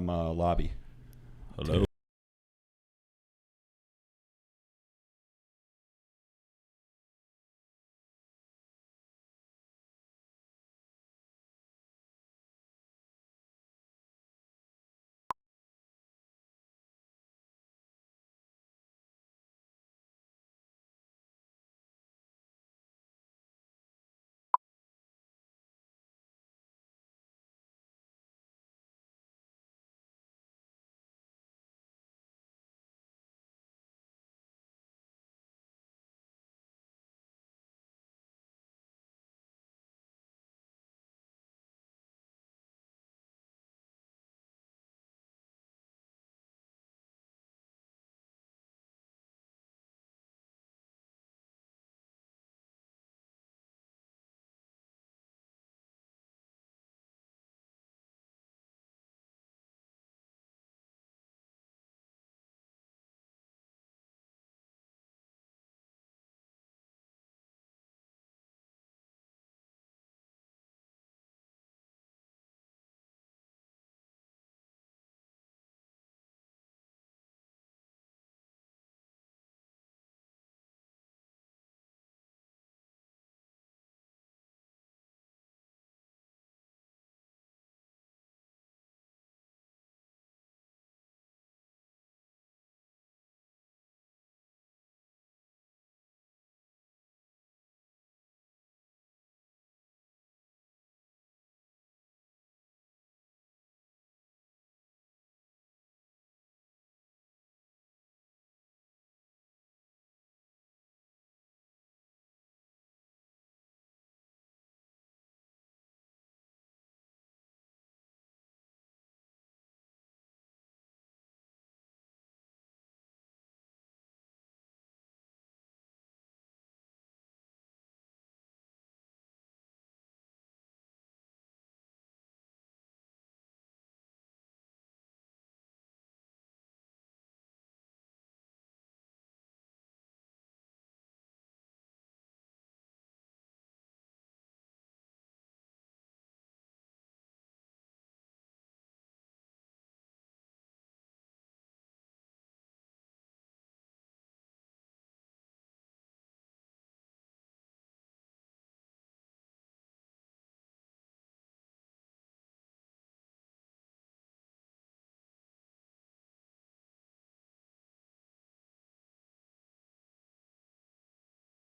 from lobby. Hello.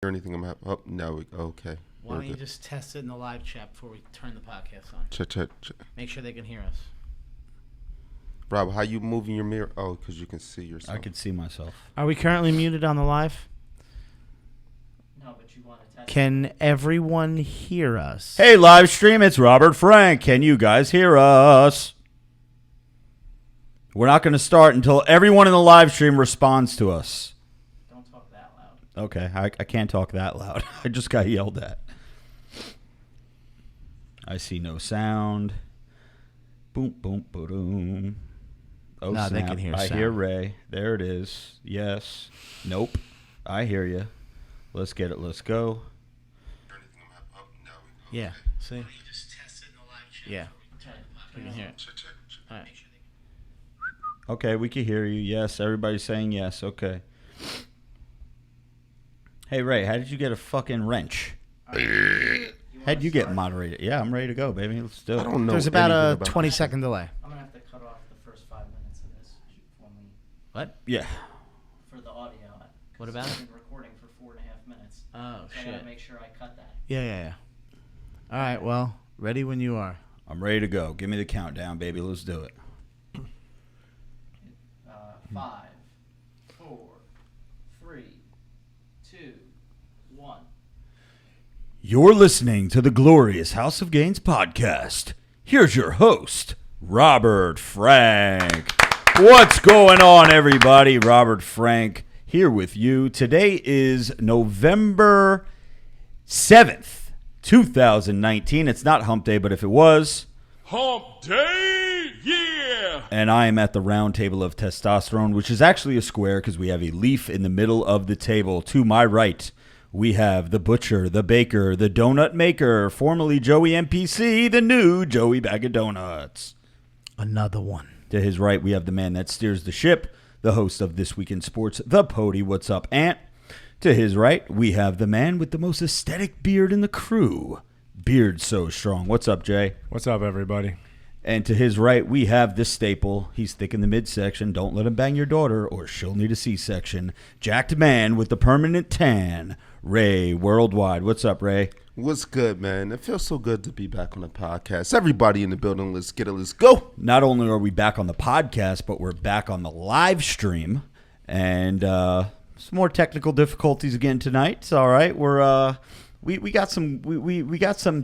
Or anything. Oh, no. Okay. Why don't you just test it in the live chat before we turn the podcast on? Check. Make sure they can hear us. Rob, how you moving your mirror? Oh, because you can see yourself. I can see myself. Are we currently muted on the live? No, but you want to test. Can everyone hear us? Hey, live stream, it's Robert Frank. Can you guys hear us? We're not going to start until everyone in the live stream responds to us. Don't talk that loud. Okay, I can't talk that loud. I just got yelled at. I see no sound. Boom, boom, boom. Oh, no, snap. they can hear I sound. hear Ray. There it is. Yes. Nope. I hear you. Let's get it. Let's go. Yeah. See? You just test it in the live chat. Yeah. We can hear it. All right. Okay, we can hear you. Yes, everybody's saying yes. Okay. Hey, Ray, how did you get a fucking wrench? How'd you get moderated? Yeah, I'm ready to go, baby. Let's do it. I don't know. There's about a anything 20-second delay. I'm gonna have to cut off the first 5 minutes of this when we What? Yeah. for the audio. What about I've it? been recording for 4.5 minutes. Oh, So I shit. gotta make sure I cut that. Yeah. All right, well, ready when you are. I'm ready to go. Give me the countdown, baby. Let's do it. 5, 4, 3, 2, 1. You're listening to the glorious House of Gainz podcast. Here's your host, Robert Frank. What's going on, everybody? Robert Frank here with you. Today is November 7th, 2019. It's not hump day, but if it was... Hump Day, yeah! And I am at the round table of testosterone, which is actually a square because we have a leaf in the middle of the table. To my right, we have the butcher, the baker, the donut maker, formerly Joey MPC, the new Joey Bag of Donuts. Another one. To his right, we have the man that steers the ship, the host of This Week in Sports, the Pody. What's up, Ant? To his right, we have the man with the most aesthetic beard in the crew, Beard So Strong. What's up, Jay? What's up, everybody? And to his right, we have this staple. He's thick in the midsection. Don't let him bang your daughter or she'll need a C-section. Jacked man with the permanent tan, Ray Worldwide. What's up, Ray? What's good, man? It feels so good to be back on the podcast. Everybody in the building, let's get it. Let's go. Not only are we back on the podcast, but we're back on the live stream. And some more technical difficulties again tonight. It's all right. We got some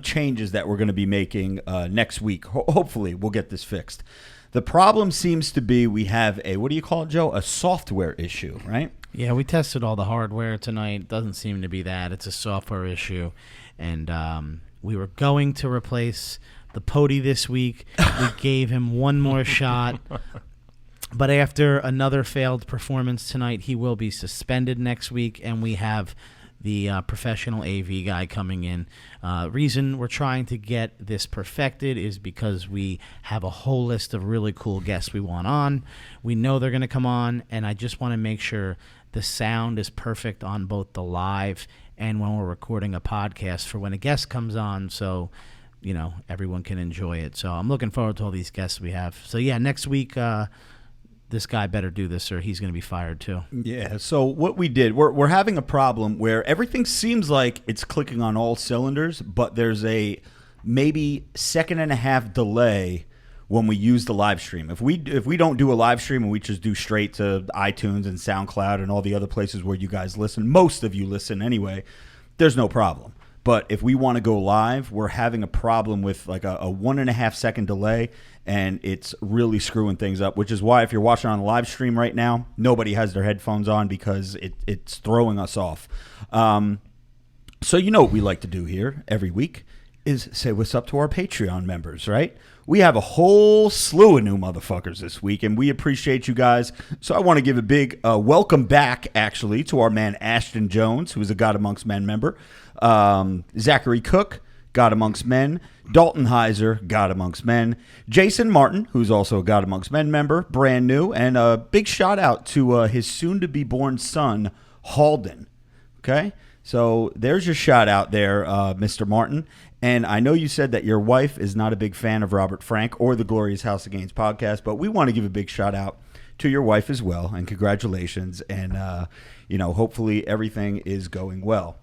changes that we're going to be making next week. Hopefully, we'll get this fixed. The problem seems to be we have a, what do you call it, Joe? A software issue, right? Yeah, we tested all the hardware tonight. Doesn't seem to be that. It's a software issue. And we were going to replace the Pody this week. We gave him one more shot. But after another failed performance tonight, he will be suspended next week. And we have the professional AV guy coming in. Reason we're trying to get this perfected is because we have a whole list of really cool guests we want on. We know they're going to come on, and I just want to make sure the sound is perfect on both the live and when we're recording a podcast for when a guest comes on, so everyone can enjoy it. So I'm looking forward to all these guests we have. So yeah, next week this guy better do this or he's going to be fired too. Yeah, so what we did, we're having a problem where everything seems like it's clicking on all cylinders, but there's a maybe second and a half delay when we use the live stream. If we don't do a live stream and we just do straight to iTunes and SoundCloud and all the other places where you guys listen, most of you listen anyway, there's no problem. But if we want to go live, we're having a problem with like a 1.5 second delay, and it's really screwing things up, which is why if you're watching on the live stream right now, nobody has their headphones on because it's throwing us off. So what we like to do here every week is say what's up to our Patreon members, right? We have a whole slew of new motherfuckers this week, and we appreciate you guys. So I want to give a big welcome back, actually, to our man Ashton Jones, who is a God Amongst Men member. Zachary Cook, God Amongst Men. Dalton Heiser, God Amongst Men. Jason Martin, who's also a God Amongst Men member, brand new. And a big shout out to his soon-to-be-born son, Halden. Okay? So there's your shout out there, Mr. Martin. And I know you said that your wife is not a big fan of Robert Frank or the Glorious House of Gainz podcast, but we want to give a big shout out to your wife as well, and congratulations. And, hopefully everything is going well.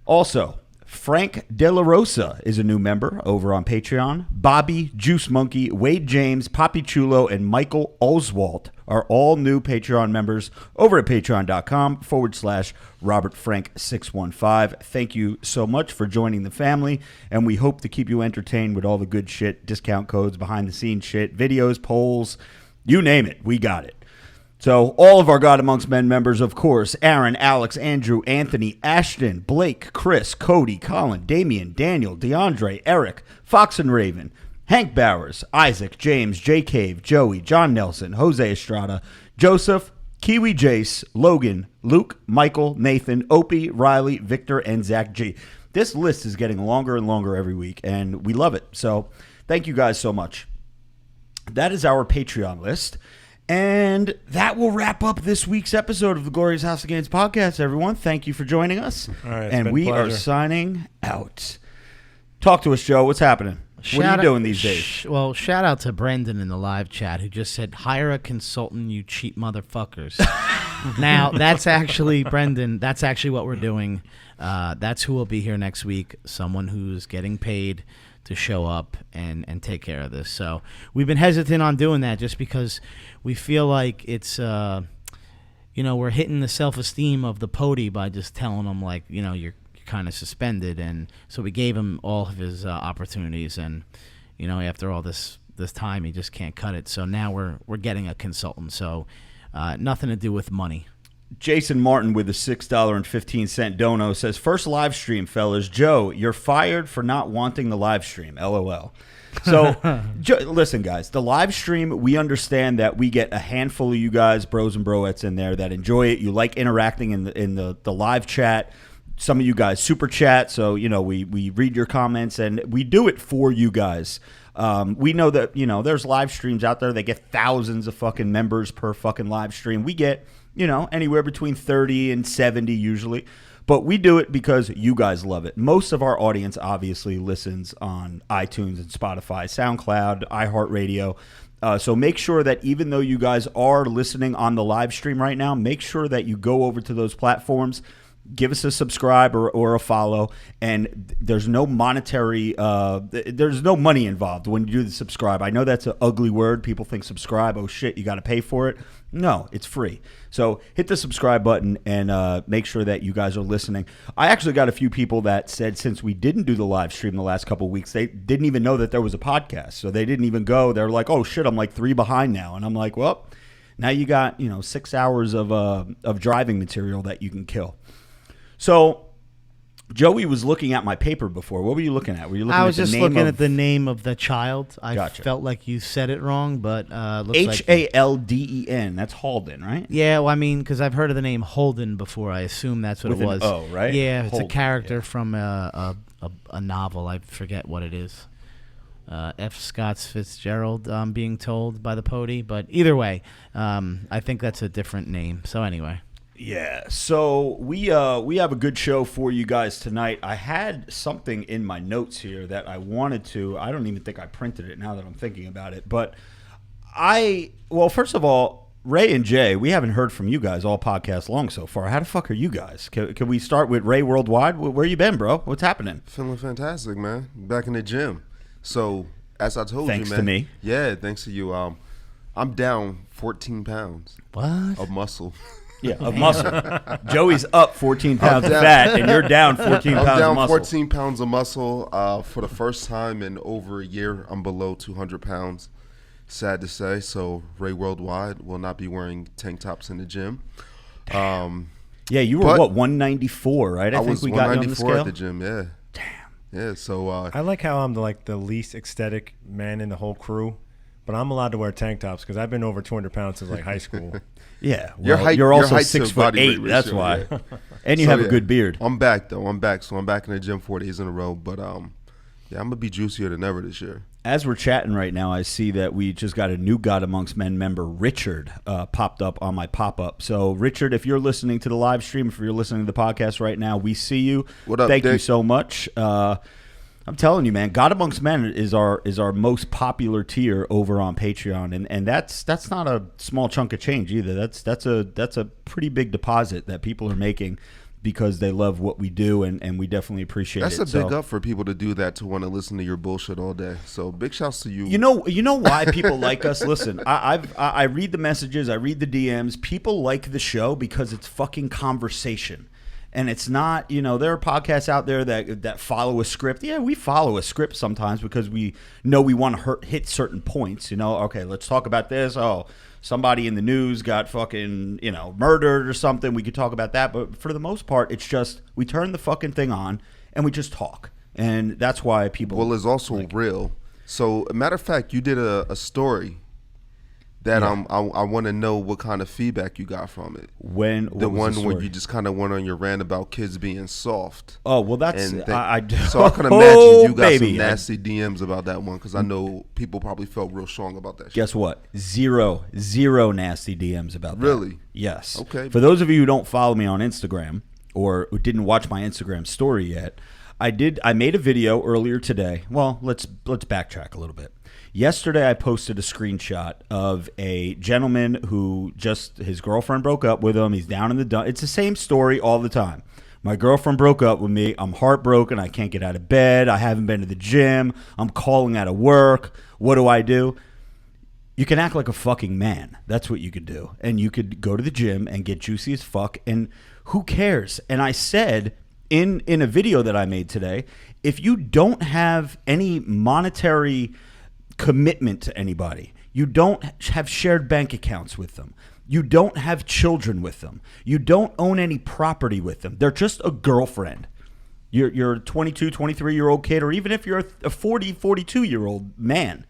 Also, Frank De La Rosa is a new member over on Patreon. Bobby, Juice Monkey, Wade James, Poppy Chulo, and Michael Oswalt are all new Patreon members over at patreon.com/RobertFrank615. Thank you so much for joining the family, and we hope to keep you entertained with all the good shit, discount codes, behind-the-scenes shit, videos, polls, you name it, we got it. So all of our God Amongst Men members, of course, Aaron, Alex, Andrew, Anthony, Ashton, Blake, Chris, Cody, Colin, Damian, Daniel, DeAndre, Eric, Fox and Raven, Hank Bowers, Isaac, James, J. Cave, Joey, John Nelson, Jose Estrada, Joseph, Kiwi Jace, Logan, Luke, Michael, Nathan, Opie, Riley, Victor, and Zach G. This list is getting longer and longer every week, and we love it. So thank you guys so much. That is our Patreon list. And that will wrap up this week's episode of the Glorious House of Gainz podcast, everyone. Thank you for joining us. All right, and we are signing out. Talk to us, Joe. What's happening? What are you doing these days? Well, shout out to Brendan in the live chat who just said, hire a consultant, you cheap motherfuckers. Now, that's actually, Brendan, that's actually what we're doing. That's who will be here next week, someone who's getting paid to show up and take care of this. So we've been hesitant on doing that just because we feel like it's, we're hitting the self-esteem of the Pody by just telling them, like, you're kind of suspended. And so we gave him all of his opportunities. And, after all this time, he just can't cut it. So now we're getting a consultant. So nothing to do with money. Jason Martin with a $6.15 dono says, first live stream, fellas. Joe, you're fired for not wanting the live stream. LOL. So, listen, guys, the live stream, we understand that we get a handful of you guys, bros and broettes in there that enjoy it. You like interacting in the live chat. some of you guys super chat, so we read your comments and we do it for you guys. We know that there's live streams out there. They get thousands of fucking members per fucking live stream. We get anywhere between 30 and 70 usually. But we do it because you guys love it. Most of our audience obviously listens on iTunes and Spotify, SoundCloud, iHeartRadio. So make sure that even though you guys are listening on the live stream right now, make sure that you go over to those platforms, give us a subscribe or a follow, and there's no monetary, there's no money involved when you do the subscribe. I know that's an ugly word. People think subscribe, oh shit, you got to pay for it. No, it's free. So hit the subscribe button and make sure that you guys are listening. I actually got a few people that said since we didn't do the live stream the last couple of weeks, they didn't even know that there was a podcast. So they didn't even go. They're like, oh shit, I'm like 3 behind now. And I'm like, well, now you got 6 hours of driving material that you can kill. So Joey was looking at my paper before. What were you looking at? Were you looking I was at the just name looking of at the name of the child. I Gotcha. felt like you said it wrong, but looks Halden? That's Halden, right? Yeah, well, I mean, because I've heard of the name Holden before. I assume that's what With it an was. O, right? Yeah, it's Holden, a character yeah. from a novel. I forget what it is. F. Scott Fitzgerald, I'm being told by the Pody. But either way, I think that's a different name. So anyway. Yeah, so we have a good show for you guys tonight. I had something in my notes here that I wanted to. I don't even think I printed it now that I'm thinking about it. But first of all, Ray and Jay, we haven't heard from you guys all podcast long so far. How the fuck are you guys? Can we start with Ray Worldwide? Where you been, bro? What's happening? Feeling fantastic, man. Back in the gym. So, as I told Thanks you, to man. me. Yeah, thanks to you. I'm down 14 pounds What? of muscle. Yeah, of muscle. Joey's up 14 pounds of fat, and you're down 14 I'm pounds down of muscle. 14 pounds of muscle. For the first time in over a year, I'm below 200 pounds. Sad to say. So, Ray Worldwide will not be wearing tank tops in the gym. Yeah, you were, but 194, right? I think was we got you on the 194 scale. at the gym, yeah. Damn. Yeah, so I like how I'm the least ecstatic man in the whole crew, but I'm allowed to wear tank tops because I've been over 200 pounds since like high school. Yeah, Your well, height- you're your also height's to 6'8". body weight That's ratio, why, yeah. and you So, have a yeah. good beard. I'm back though. I'm back. So I'm back in the gym 4 days in a row. But yeah, I'm gonna be juicier than ever this year. As we're chatting right now, I see that we just got a new God Amongst Men member, Richard, popped up on my pop-up. So, Richard, if you're listening to the live stream, if you're listening to the podcast right now, we see you. What up, Thank you Dick? so much. I'm telling you, man, God Amongst Men is our most popular tier over on Patreon, and that's not a small chunk of change either. That's a pretty big deposit that people are making because they love what we do, and we definitely appreciate That's it. a big up for people to do that, to want to listen to your bullshit all day. So big shouts to you. You know why people like us? Listen, I read the messages, I read the DMs. People like the show because it's fucking conversation. And it's not, there are podcasts out there that follow a script. Yeah, we follow a script sometimes because we know we want to hit certain points. Okay, let's talk about this. Oh, somebody in the news got fucking, murdered or something. We could talk about that. But for the most part, it's just we turn the fucking thing on and we just talk. And that's why people. Well, it's also real. So, a matter of fact, you did a story that I want to know what kind of feedback you got from it. The one where you just kind of went on your rant about kids being soft. Oh, well, that's So I can imagine you got baby. some nasty DMs about that one, because I know people probably felt real strong about that shit. Guess what? Zero nasty DMs about that. Really? Yes. Okay. For those of you who don't follow me on Instagram or who didn't watch my Instagram story yet, I made a video earlier today. Well, let's backtrack a little bit. Yesterday, I posted a screenshot of a gentleman who his girlfriend broke up with him. He's down in the dump. It's the same story all the time. My girlfriend broke up with me. I'm heartbroken. I can't get out of bed. I haven't been to the gym. I'm calling out of work. What do? You can act like a fucking man. That's what you could do. And you could go to the gym and get juicy as fuck. And who cares? And I said in a video that I made today, if you don't have any monetary commitment to anybody, you don't have shared bank accounts with them, you don't have children with them, you don't own any property with them, they're just a girlfriend. You're a 22, 23-year-old kid, or even if you're a 40, 42-year-old man,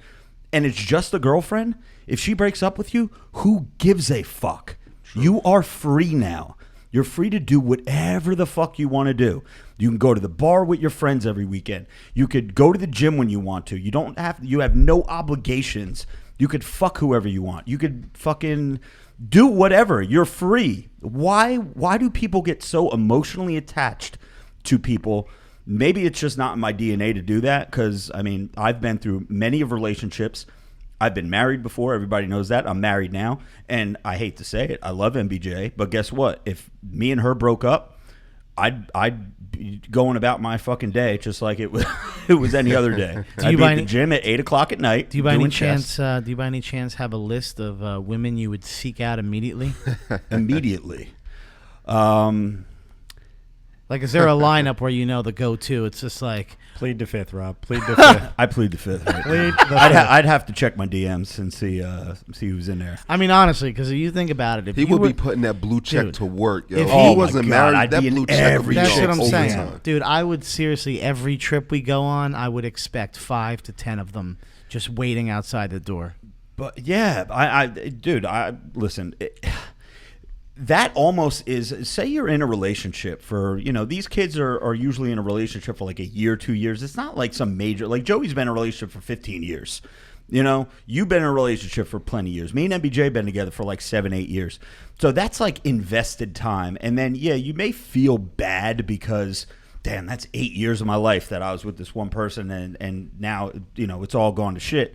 and it's just a girlfriend, if she breaks up with you, who gives a fuck? True. You are free now. You're free to do whatever the fuck you want to do. You can go to the bar with your friends every weekend. You could go to the gym when you want to. You have no obligations. You could fuck whoever you want. You could fucking do whatever. You're free. Why do people get so emotionally attached to people? Maybe it's just not in my DNA to do that, because, I mean, I've been through many of relationships. I've been married before. Everybody knows that. I'm married now. And I hate to say it, I love MBJ. But guess what? If me and her broke up, I'd be going about my fucking day just like it was any other day. I'd be at the gym at 8 o'clock at night. Do you by any chance have a list of women you would seek out immediately? Immediately. Like, is there a lineup where you know the go-to? It's just like... Plead the fifth, Rob. Plead the fifth. I plead the fifth. Right? Plead the fifth. I'd have to check my DMs and see who's in there. I mean, honestly, because if you think about it, if he you would be putting that blue check Dude, to work. Yo. if He wasn't married, I'd that be in blue check would be That's what I'm saying. overtime. Dude, I would seriously, every trip we go on, I would expect 5 to 10 of them just waiting outside the door. But yeah, listen. That almost is, say you're in a relationship for, these kids are usually in a relationship for like a year, 2 years. It's not like some major, like Joey's been in a relationship for 15 years. You've been in a relationship for plenty of years. Me and MBJ been together for like 7-8 years. So that's like invested time. And then, yeah, you may feel bad because, damn, that's 8 years of my life that I was with this one person and now, it's all gone to shit.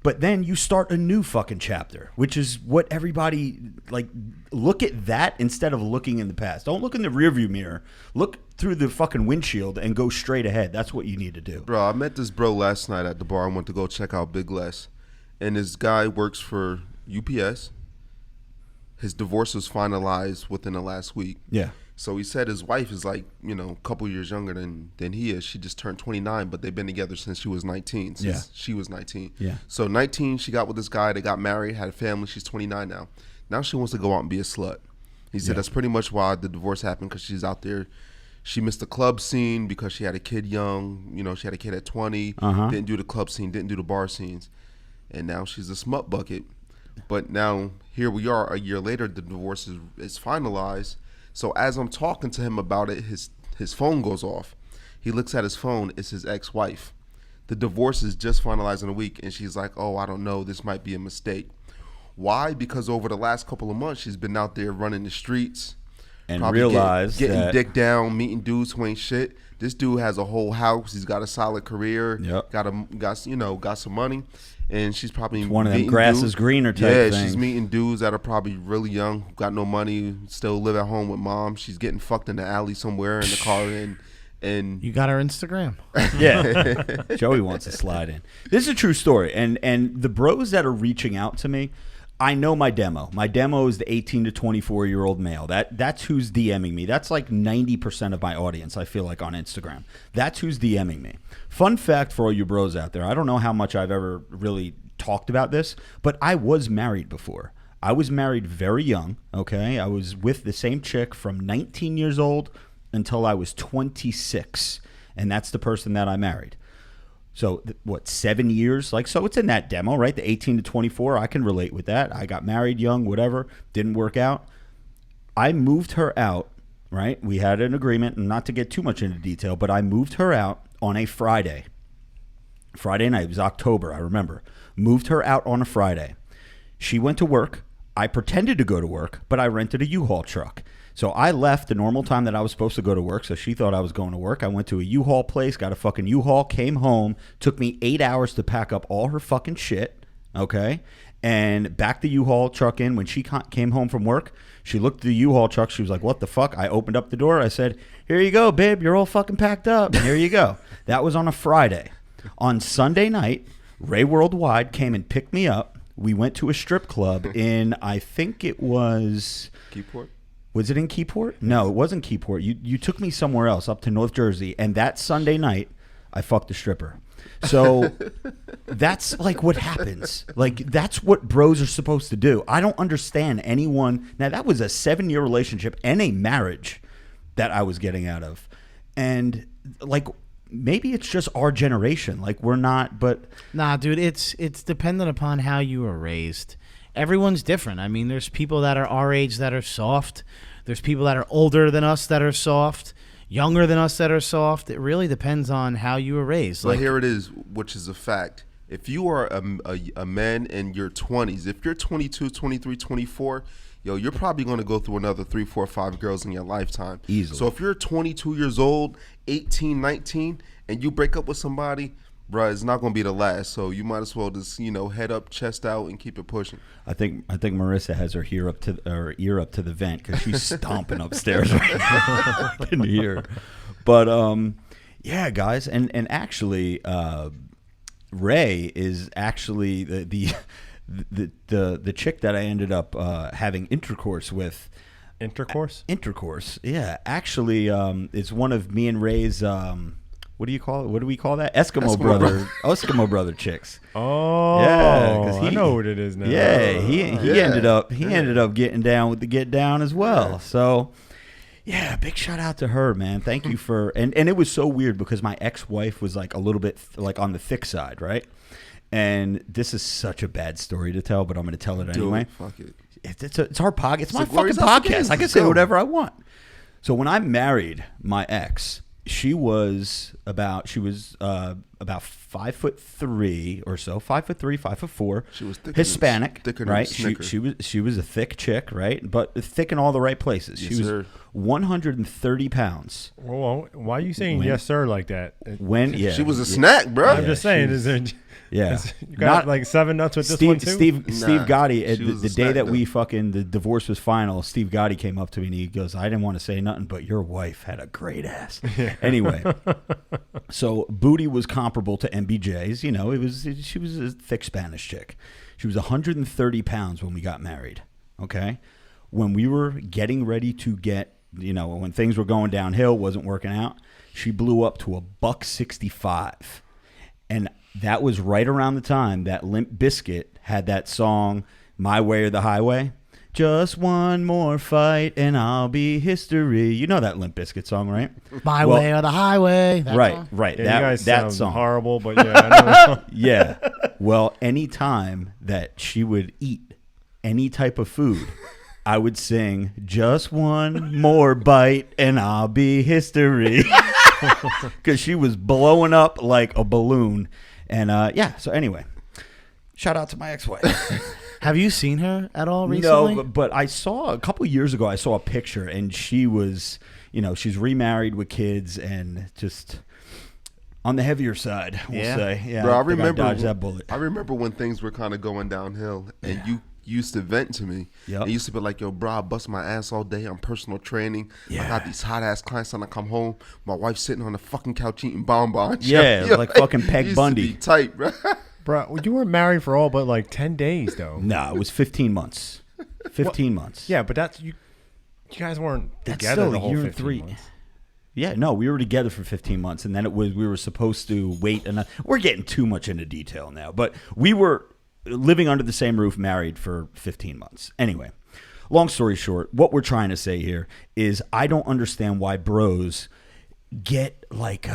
But then you start a new fucking chapter, which is what everybody, look at that instead of looking in the past. Don't look in the rearview mirror. Look through the fucking windshield and go straight ahead. That's what you need to do. Bro, I met this bro last night at the bar. I went to go check out Big Les. And this guy works for UPS. His divorce was finalized within the last week. Yeah. So he said his wife is like, a couple years younger than he is. She just turned 29, but they've been together since she was 19. She was 19. Yeah. So 19, she got with this guy. They got married, had a family. She's 29 now. Now she wants to go out and be a slut. He said that's pretty much why the divorce happened, because she's out there. She missed the club scene because she had a kid young. She had a kid at 20. Didn't do the club scene, didn't do the bar scenes. And now she's a smut bucket. But now here we are a year later. The divorce is finalized. So as I'm talking to him about it, his phone goes off. He looks at his phone. It's his ex-wife. The divorce is just finalized in a week, and she's like, oh, I don't know. This might be a mistake. Why? Because over the last couple of months, she's been out there running the streets. And realized getting dick down, meeting dudes who ain't shit. This dude has a whole house. He's got a solid career. Yep. Got some money. And she's probably one of them grass is greener type things. Yeah, she's meeting dudes that are probably really young, who got no money, still live at home with mom. She's getting fucked in the alley somewhere in the car, and you got her Instagram. Yeah, Joey wants to slide in. This is a true story, and the bros that are reaching out to me, I know my demo. My demo is the 18 to 24-year-old male. That's who's DMing me. That's like 90% of my audience, I feel like, on Instagram. That's who's DMing me. Fun fact for all you bros out there, I don't know how much I've ever really talked about this, but I was married before. I was married very young, okay? I was with the same chick from 19 years old until I was 26, and that's the person that I married. So, 7 years? So it's in that demo, right? The 18 to 24, I can relate with that. I got married young, whatever, didn't work out. I moved her out, right? We had an agreement, and not to get too much into detail, but I moved her out on a Friday. Friday night, it was October, I remember. Moved her out on a Friday. She went to work. I pretended to go to work, but I rented a U-Haul truck. So I left the normal time that I was supposed to go to work, so she thought I was going to work. I went to a U-Haul place, got a fucking U-Haul, came home, took me 8 hours to pack up all her fucking shit, okay, and backed the U-Haul truck in. When she came home from work, she looked at the U-Haul truck. She was like, what the fuck? I opened up the door. I said, here you go, babe. You're all fucking packed up. And here you go. That was on a Friday. On Sunday night, Ray Worldwide came and picked me up. We went to a strip club in, I think it was... Keyport? Was it in Keyport? No, it wasn't Keyport. You took me somewhere else, up to North Jersey, and that Sunday night, I fucked a stripper. So that's like what happens. Like, that's what bros are supposed to do. I don't understand anyone. Now, that was a 7-year relationship and a marriage that I was getting out of. And, like, maybe it's just our generation. Like, we're not, but... Nah, dude, it's dependent upon how you were raised. Everyone's different. I mean, there's people that are our age that are soft. There's people that are older than us that are soft, younger than us that are soft. It really depends on how you were raised. But here it is, which is a fact. If you are a man in your 20s, if you're 22, 23, 24, you're probably going to go through another 3, 4, 5 girls in your lifetime. Easily. So if you're 22 years old, 18, 19, and you break up with somebody, bruh, it's not going to be the last. So you might as well just, head up, chest out, and keep it pushing. I think Marissa has her ear up to the vent because she's stomping upstairs right now. I can hear. But yeah, guys, and actually, Ray is actually the chick that I ended up having intercourse with. Intercourse, yeah. Actually, it's one of me and Ray's. What do you call it? What do we call that? Eskimo brother chicks. Oh, yeah, I know what it is now. Yeah, he ended up getting down with the get down as well. Yeah. So, yeah, big shout out to her, man. Thank you for and it was so weird because my ex-wife was like a little bit like on the thick side, right? And this is such a bad story to tell, but I'm going to tell it anyway. Fuck it. It's our podcast. It's my fucking podcast. I can say whatever I want. So when I married my ex, she was about 5'3" or so, 5'3", 5'4". She was thick, Hispanic, thicker right? Than She was a thick chick, right? But thick in all the right places. Yes, she was sir. 130 pounds. Well, why are you saying yes, sir, like that? She was a snack, bro. I'm just saying, is there? Yeah, you got like 7 nuts with this one too. Steve Gotti. The day that the divorce was final, Steve Gotti came up to me and he goes, "I didn't want to say nothing, but your wife had a great ass." Yeah. Anyway, so booty was comparable to MBJ's. She was a thick Spanish chick. She was 130 pounds when we got married. Okay, when we were getting ready to when things were going downhill, wasn't working out, she blew up to $165, and that was right around the time that Limp Bizkit had that song, My Way or the Highway. Just one more fight and I'll be history. You know that Limp Bizkit song, right? My Way or the Highway. Right. Yeah, you guys that sound song. Horrible, but yeah, I know. Yeah. Well, any time that she would eat any type of food, I would sing, just one more bite and I'll be history. Because she was blowing up like a balloon. And so anyway, shout out to my ex-wife. Have you seen her at all recently? No, but I saw a couple of years ago, I saw a picture and she was, she's remarried with kids and just on the heavier side, we'll say. Yeah, bro, I remember dodged that bullet. I remember when things were kind of going downhill and you used to vent to me. Yep. And you used to be like, yo, bro, I bust my ass all day. I'm personal training. Yeah. I got these hot ass clients and I come home. My wife's sitting on the fucking couch eating bonbons. Yeah, like fucking Peg Bundy. Used to be tight, bro. Bro, you were married for all but like 10 days, though. No, it was 15 months. 15 months. Yeah, but that's you guys weren't That's together still the whole a year 15 and 3 months. Yeah, no, we were together for 15 months, and then we were supposed to wait. We're getting too much into detail now, but we were living under the same roof, married for 15 months. Anyway, long story short, what we're trying to say here is I don't understand why bros get like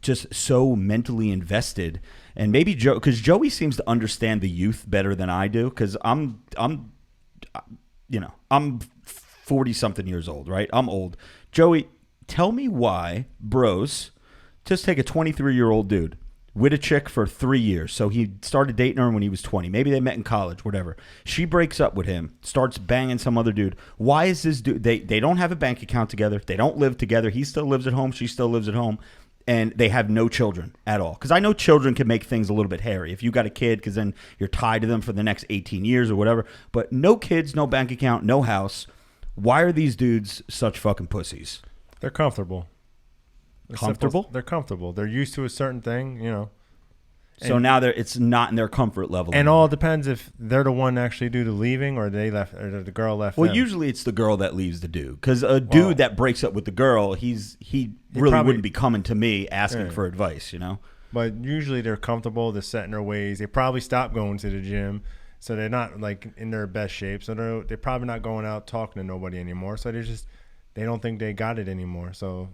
just so mentally invested, and maybe because Joey seems to understand the youth better than I do, because I'm 40-something years old, right? I'm old. Joey, tell me why bros just take a 23-year-old dude with a chick for 3 years. So he started dating her when he was 20. Maybe they met in college, whatever. She breaks up with him, starts banging some other dude. Why is this dude? They don't have a bank account together. They don't live together. He still lives at home. She still lives at home. And they have no children at all. Because I know children can make things a little bit hairy. If you got a kid, because then you're tied to them for the next 18 years or whatever. But no kids, no bank account, no house. Why are these dudes such fucking pussies? They're comfortable. Comfortable? They're comfortable. They're used to a certain thing, So now it's not in their comfort level. And all depends if they're the one to actually do the leaving or they left or the girl left. Well, them. usually it's the girl that leaves the dude, because a dude that breaks up with the girl, he really probably wouldn't be coming to me asking for advice, But usually they're comfortable. They're set in their ways. They probably stopped going to the gym, so they're not like in their best shape. So they're probably not going out talking to nobody anymore. So they don't think they got it anymore. So.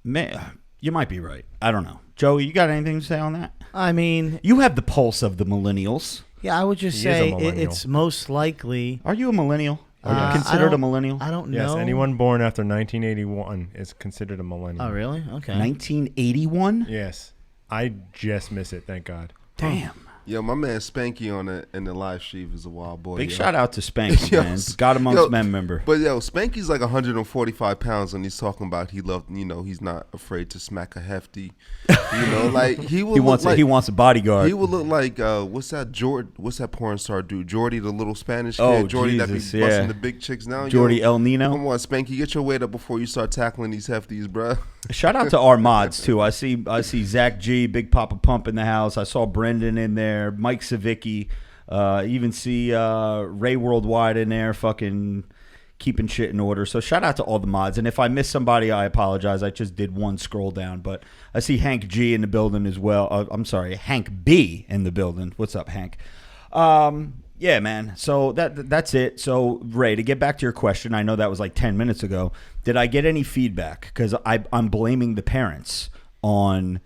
Man, you might be right. I don't know. Joey, you got anything to say on that? I mean, you have the pulse of the millennials. Yeah, I would just say it's most likely. Are you a millennial? Are you considered a millennial? I don't know. Yes, anyone born after 1981 is considered a millennial. Oh, really? Okay. 1981? Yes. I just miss it, thank God. Damn. Yo, my man Spanky on in the live stream is a wild boy. Big shout out to Spanky, man. God amongst men member. But yo, Spanky's like 145 pounds, and he's talking about he's not afraid to smack a hefty. Like he wants a bodyguard. He would look like what's that porn star dude? Jordy, the little Spanish kid. Oh, Jordy Jesus, that be busting the big chicks now. Jordy El Nino. Come on, Spanky, get your weight up before you start tackling these hefties, bro. Shout out to our mods too. I see Zach G, Big Papa Pump in the house. I saw Brendan in there, Mike Savicki. Even see Ray Worldwide in there, fucking keeping shit in order. So shout out to all the mods. And if I missed somebody, I apologize. I just did one scroll down, but I see Hank G in the building as well. I'm sorry, Hank B in the building. What's up, Hank? Yeah, man. So that's it. So, Ray, to get back to your question, I know that was like 10 minutes ago. Did I get any feedback? Because I'm blaming the parents on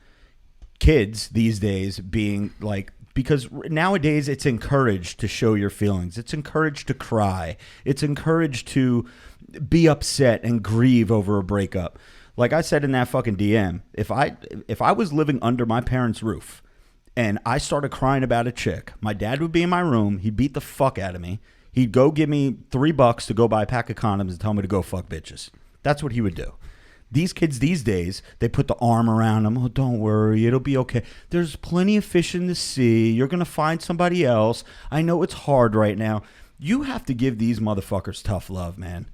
kids these days being like, because nowadays it's encouraged to show your feelings. It's encouraged to cry. It's encouraged to be upset and grieve over a breakup. Like I said in that fucking DM, if I was living under my parents' roof, and I started crying about a chick, my dad would be in my room. He'd beat the fuck out of me. He'd go give me $3 to go buy a pack of condoms and tell me to go fuck bitches. That's what he would do. These kids these days, they put the arm around them. Oh, don't worry. It'll be okay. There's plenty of fish in the sea. You're going to find somebody else. I know it's hard right now. You have to give these motherfuckers tough love, man.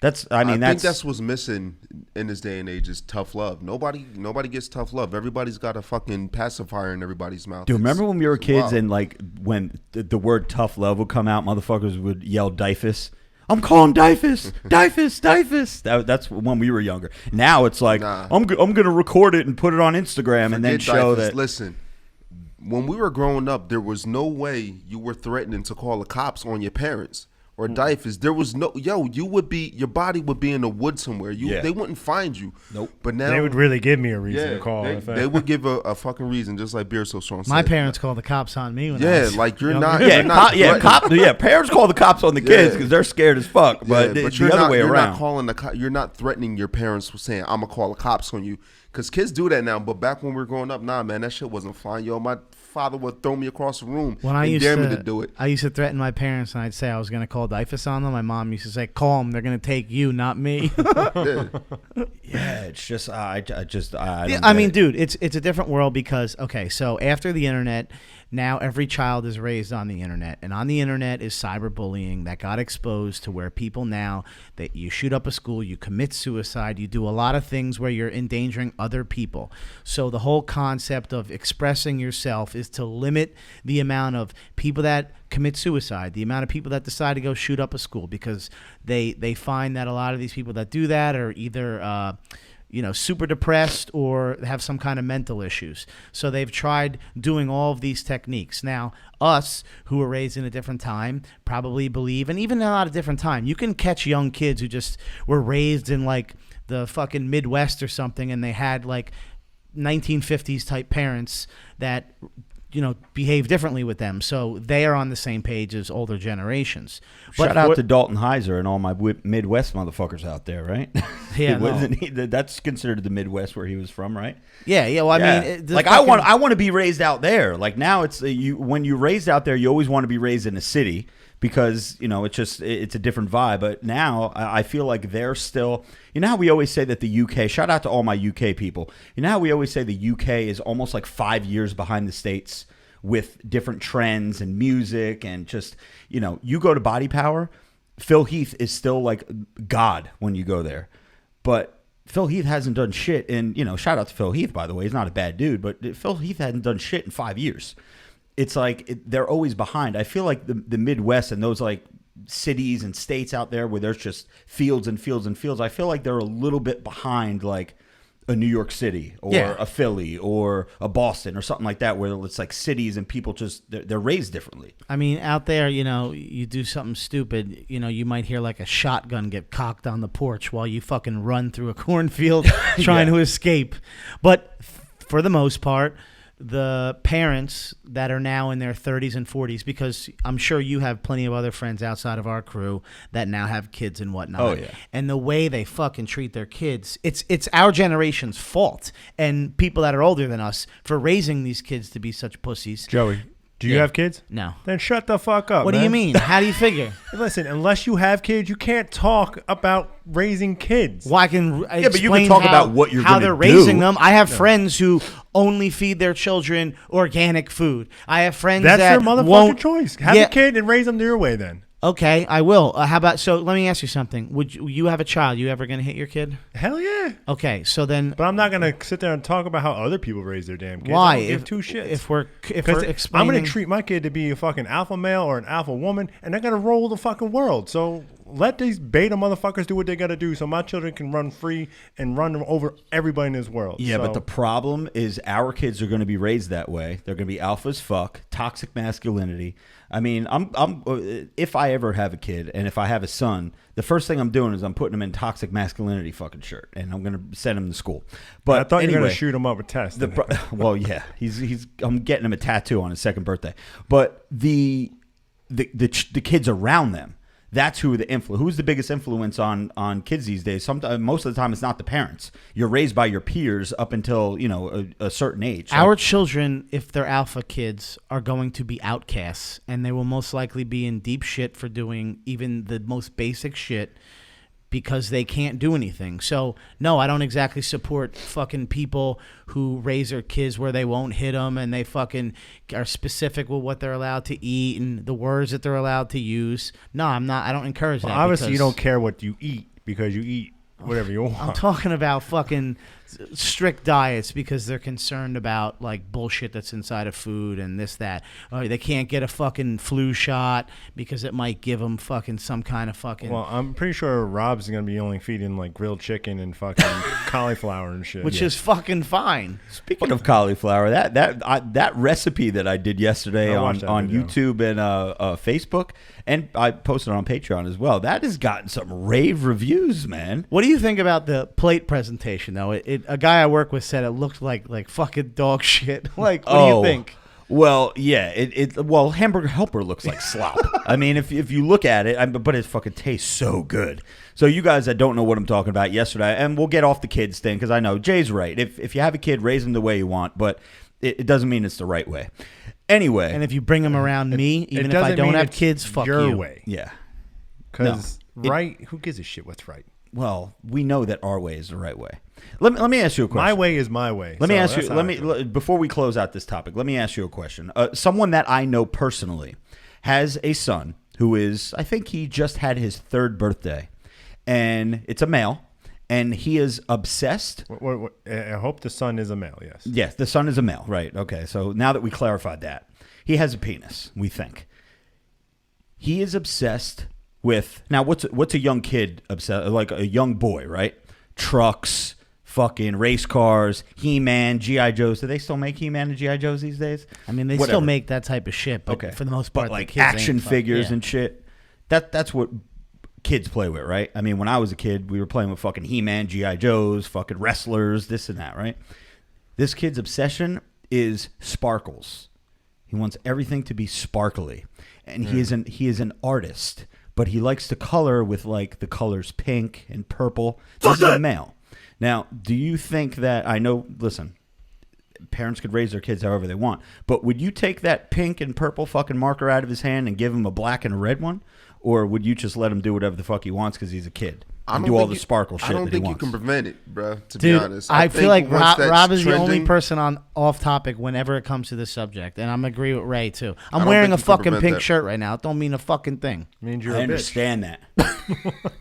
I think that's what's missing in this day and age is tough love. Nobody gets tough love. Everybody's got a fucking pacifier in everybody's mouth. Dude, remember when we were kids and like when the word tough love would come out, motherfuckers would yell "Dyfus." I'm calling Dyfus, Dyfus, Dyfus. That's when we were younger. Now it's like I'm gonna record it and put it on Instagram and then show Dyfus. that. Listen, when we were growing up, there was no way you were threatening to call the cops on your parents. Or Dyfus, there was your body would be in the woods somewhere. They wouldn't find you. Nope. But now they would really give me a reason to call. They would give a fucking reason, just like Beer So Strong said. My parents called the cops on me when I was like you're younger. not. Parents call the cops on the kids because they're scared as fuck. But the other way around. You're not threatening your parents with saying I'm gonna call the cops on you, because kids do that now. But back when we were growing up, nah, man, that shit wasn't fine. Yo, my father would throw me across the room and dare me to do it. I used to threaten my parents, and I'd say I was going to call Dyfus on them. My mom used to say, "Call them. They're going to take you, not me." Yeah, it's just dude, it's a different world because so after the internet, now every child is raised on the internet, and on the internet is cyberbullying that got exposed to where people now that you shoot up a school, you commit suicide, you do a lot of things where you're endangering other people. So the whole concept of expressing yourself is to limit the amount of people that commit suicide, the amount of people that decide to go shoot up a school, because they find that a lot of these people that do that are either super depressed or have some kind of mental issues. So they've tried doing all of these techniques. Now, us who were raised in a different time probably believe, and even not a different time, you can catch young kids who just were raised in like the fucking Midwest or something, and they had like 1950s type parents that behave differently with them. So they are on the same page as older generations. Shout out to Dalton Heiser and all my Midwest motherfuckers out there, right? Yeah, that's considered the Midwest where he was from, right? Yeah. Well, I mean, I want to be raised out there. Like now, it's when you're raised out there, you always want to be raised in a city because it's a different vibe. But now I feel like they're still. You know how we always say that the UK. Shout out to all my UK people. You know how we always say the UK is almost like 5 years behind the States with different trends and music and just you go to Body Power, Phil Heath is still like God when you go there, but Phil Heath hasn't done shit in shout out to Phil Heath, by the way. He's not a bad dude, but Phil Heath hasn't done shit in 5 years. It's like they're always behind. I feel like the Midwest and those like cities and states out there where there's just fields and fields and fields, I feel like they're a little bit behind like a New York City or a Philly or a Boston or something like that, where it's like cities and people just they're raised differently. I mean, out there, you do something stupid, you might hear like a shotgun get cocked on the porch while you fucking run through a cornfield trying to escape. But for the most part, the parents that are now in their 30s and 40s, because I'm sure you have plenty of other friends outside of our crew that now have kids and whatnot. Oh, yeah. And the way they fucking treat their kids, it's our generation's fault and people that are older than us for raising these kids to be such pussies. Joey, do you Yeah. have kids? No. Then shut the fuck up. What do you mean? How do you figure? Listen, unless you have kids, you can't talk about raising kids. Well, I can but you can explain talk about what you're how gonna they're raising do. them. I have friends who only feed their children organic food. I have friends That's that your motherfucking won't choice. Have Yeah. a kid and raise them your way then. Okay, I will. How about, so let me ask you something. Would you have a child? You ever going to hit your kid? Hell yeah. Okay, so then But I'm not going to sit there and talk about how other people raise their damn kids. why? I don't give two shits. If we're Because explaining, I'm going to treat my kid to be a fucking alpha male or an alpha woman, and they're going to roll the fucking world. So let these beta motherfuckers do what they got to do so my children can run free and run over everybody in this world. Yeah, So- but the problem is our kids are going to be raised that way. They're going to be alpha as fuck, toxic masculinity. I mean, if I ever have a kid and if I have a son, the first thing I'm doing is I'm putting him in toxic masculinity fucking shirt and I'm going to send him to school. But I thought you were anyway, going to shoot him up with tests. well, yeah, I'm getting him a tattoo on his second birthday. But the kids around them, that's who the who's the biggest influence on kids these days. Most of the time, it's not the parents. You're raised by your peers up until a certain age. our children, if they're alpha kids, are going to be outcasts, and they will most likely be in deep shit for doing even the most basic shit because they can't do anything. So, no, I don't exactly support fucking people who raise their kids where they won't hit them and they fucking are specific with what they're allowed to eat and the words that they're allowed to use. No, I'm not. I don't encourage that. Obviously, you because don't care what you eat because you eat whatever you want. I'm talking about fucking strict diets because they're concerned about like bullshit that's inside of food and this, that. They can't get a fucking flu shot because it might give them fucking some kind of fucking... Well, I'm pretty sure Rob's going to be only feeding like grilled chicken and fucking cauliflower and shit. which is fucking fine. Speaking of cauliflower, that recipe that I did yesterday I on watched that video. YouTube and Facebook, and I posted it on Patreon as well. That has gotten some rave reviews, man. What do you think about the plate presentation, though? A guy I work with said it looked like fucking dog shit. Like, what do you think? Well, yeah, well, Hamburger Helper looks like slop. I mean, if you look at it, but it fucking tastes so good. So you guys that don't know what I'm talking about yesterday, and we'll get off the kids thing because I know Jay's right. If you have a kid, raise them the way you want, but it doesn't mean it's the right way. Anyway, And if you bring them around me, even if I doesn't don't mean have it's kids, fuck your you. way. yeah. Because No. right, who gives a shit what's right? Well, we know that our way is the right way. Let me ask you a question. My way is my way. Let me So ask you. that's how I feel. Before we close out this topic. Let me ask you a question. Someone that I know personally has a son who is, I think he just had his 3rd birthday, and it's a male, and he is obsessed. I hope the son is a male. Yes. Yes, the son is a male. Right. Okay. So now that we clarified that, he has a penis. We think he is obsessed with. Now, what's a young kid obsessed? Like a young boy, right? Trucks. Fucking race cars, He-Man, G.I. Joes. Do they still make He-Man and G.I. Joes these days? I mean, they Whatever. still make that type of shit, but for the most part, but like the kids action ain't fuck- figures yeah. and shit. That's what kids play with, right? I mean, when I was a kid, we were playing with fucking He-Man, G.I. Joes, fucking wrestlers, this and that, right? This kid's obsession is sparkles. He wants everything to be sparkly, and he is an artist, but he likes to color with like the colors pink and purple. This is a male. Now, do you think that, I know, listen, parents could raise their kids however they want, but would you take that pink and purple fucking marker out of his hand and give him a black and a red one? Or would you just let him do whatever the fuck he wants because he's a kid? And do all the sparkle shit I don't that he think you wants? can prevent it, bro, to Dude, be honest. I feel think like once that's Rob is the only trending- person on off topic whenever it comes to this subject, and I'm agree with Ray too. I'm don't wearing a think you can fucking prevent pink that. shirt right now. It don't mean a fucking thing. Means you're I a bitch. understand that.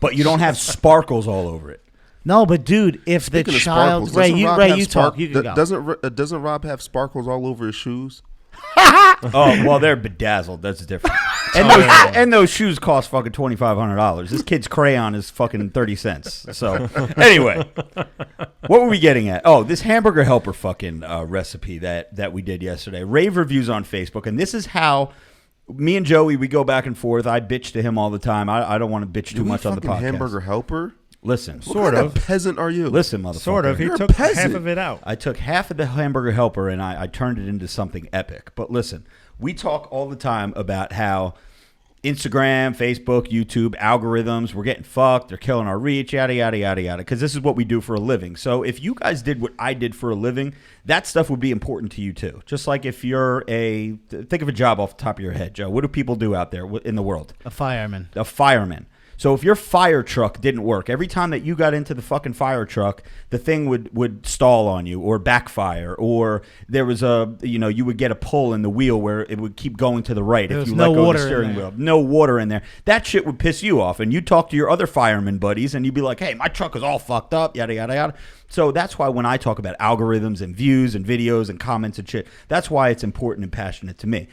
But you don't have sparkles all over it. No, but dude, if the Speaking of child, sparkles, Ray, doesn't you Rob Ray, have you spark- talk, you can go. Doesn't Rob have sparkles all over his shoes? Oh, well, they're bedazzled. That's different. And those shoes cost fucking $2,500. This kid's crayon is fucking 30 cents. So, anyway, what were we getting at? Oh, this Hamburger Helper fucking recipe that we did yesterday. Rave reviews on Facebook, and this is how me and Joey, we go back and forth. I bitch to him all the time. I don't want to bitch too much on the podcast. Hamburger Helper? Listen. What kind of peasant are you? Listen, motherfucker. Sort of. He You're a took peasant. half of it out. I took half of the hamburger helper and I turned it into something epic. But listen, we talk all the time about how Instagram, Facebook, YouTube, algorithms, we're getting fucked. They're killing our reach, yada, yada, yada, yada, because this is what we do for a living. So if you guys did what I did for a living, that stuff would be important to you too. Just like if you're think of a job off the top of your head, Joe. What do people do out there in the world? A fireman. A fireman. So if your fire truck didn't work, every time that you got into the fucking fire truck, the thing would stall on you or backfire, or there was you would get a pull in the wheel where it would keep going to the right if you let go of the steering wheel. No water in there. That shit would piss you off. And you'd talk to your other fireman buddies and you'd be like, hey, my truck is all fucked up, yada, yada, yada. So that's why when I talk about algorithms and views and videos and comments and shit, that's why it's important and passionate to me.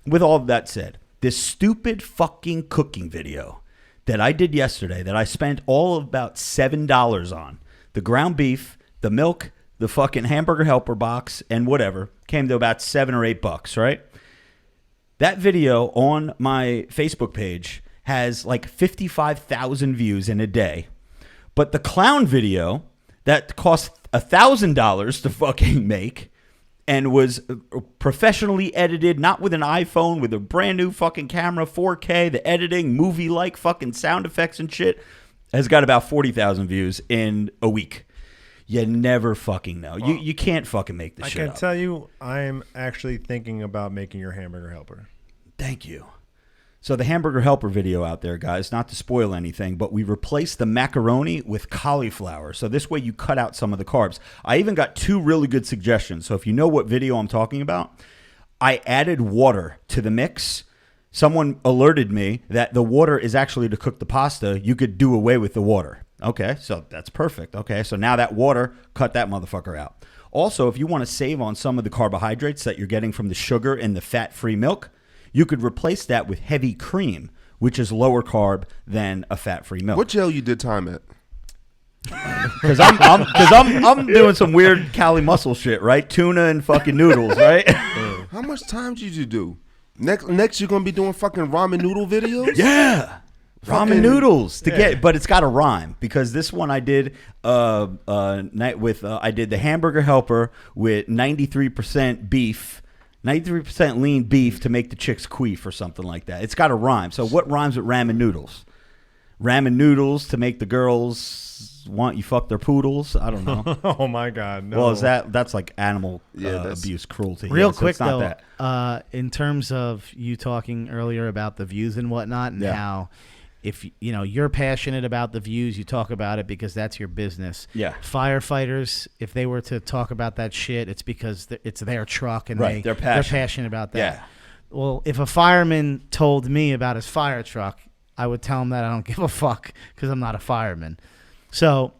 With all of that said, this stupid fucking cooking video that I did yesterday that I spent all of about $7 on, the ground beef, the milk, the fucking hamburger helper box, and whatever, came to about $7 or $8, right? That video on my Facebook page has like 55,000 views in a day. But the clown video that cost $1,000 to fucking make and was professionally edited, not with an iPhone, with a brand new fucking camera, 4K, the editing, movie-like fucking sound effects and shit, has got about 40,000 views in a week. You never fucking know. You can't fucking make this shit up. I can tell you, I'm actually thinking about making your hamburger helper. Thank you. So the hamburger helper video out there, guys, not to spoil anything, but we replaced the macaroni with cauliflower. So this way you cut out some of the carbs. I even got 2 really good suggestions. So if you know what video I'm talking about, I added water to the mix. Someone alerted me that the water is actually to cook the pasta. You could do away with the water. Okay, so that's perfect. Okay, so now that water, cut that motherfucker out. Also, if you want to save on some of the carbohydrates that you're getting from the sugar and the fat-free milk, you could replace that with heavy cream, which is lower carb than a fat-free milk. What jail you did time at? Because I'm doing some weird Cali muscle shit, right? Tuna and fucking noodles, right? How much time did you do? Next you're gonna be doing fucking ramen noodle videos? Yeah. Ramen noodles but it's got a rhyme because this one I did I did the hamburger helper with 93% beef. 93% lean beef to make the chicks queef or something like that. It's got a rhyme. So what rhymes with ramen noodles? Ramen noodles to make the girls want you fuck their poodles? I don't know. Oh my God, no. Well, that's like animal abuse, cruelty. Real quick though, in terms of you talking earlier about the views and whatnot and how if you're passionate about the views, you talk about it because that's your business. Yeah. Firefighters, if they were to talk about that shit, it's because it's their truck and they're passionate about that. Yeah. Well, if a fireman told me about his fire truck, I would tell him that I don't give a fuck because I'm not a fireman. So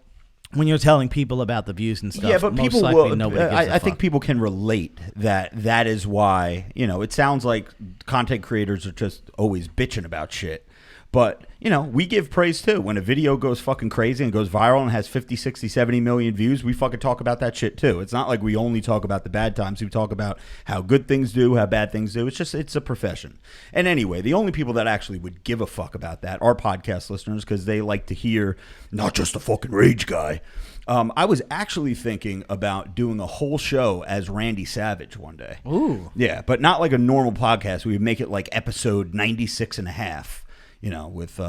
when you're telling people about the views and stuff, but most people likely will. nobody gives a fuck. I think people can relate that is why it sounds like content creators are just always bitching about shit. But, we give praise too. When a video goes fucking crazy and goes viral and has 50, 60, 70 million views, we fucking talk about that shit too. It's not like we only talk about the bad times. We talk about how good things do, how bad things do. It's a profession. And anyway, the only people that actually would give a fuck about that are podcast listeners because they like to hear, not just a fucking rage guy. I was actually thinking about doing a whole show as Randy Savage one day. Ooh. Yeah, but not like a normal podcast. We would make it like episode 96 and a half. With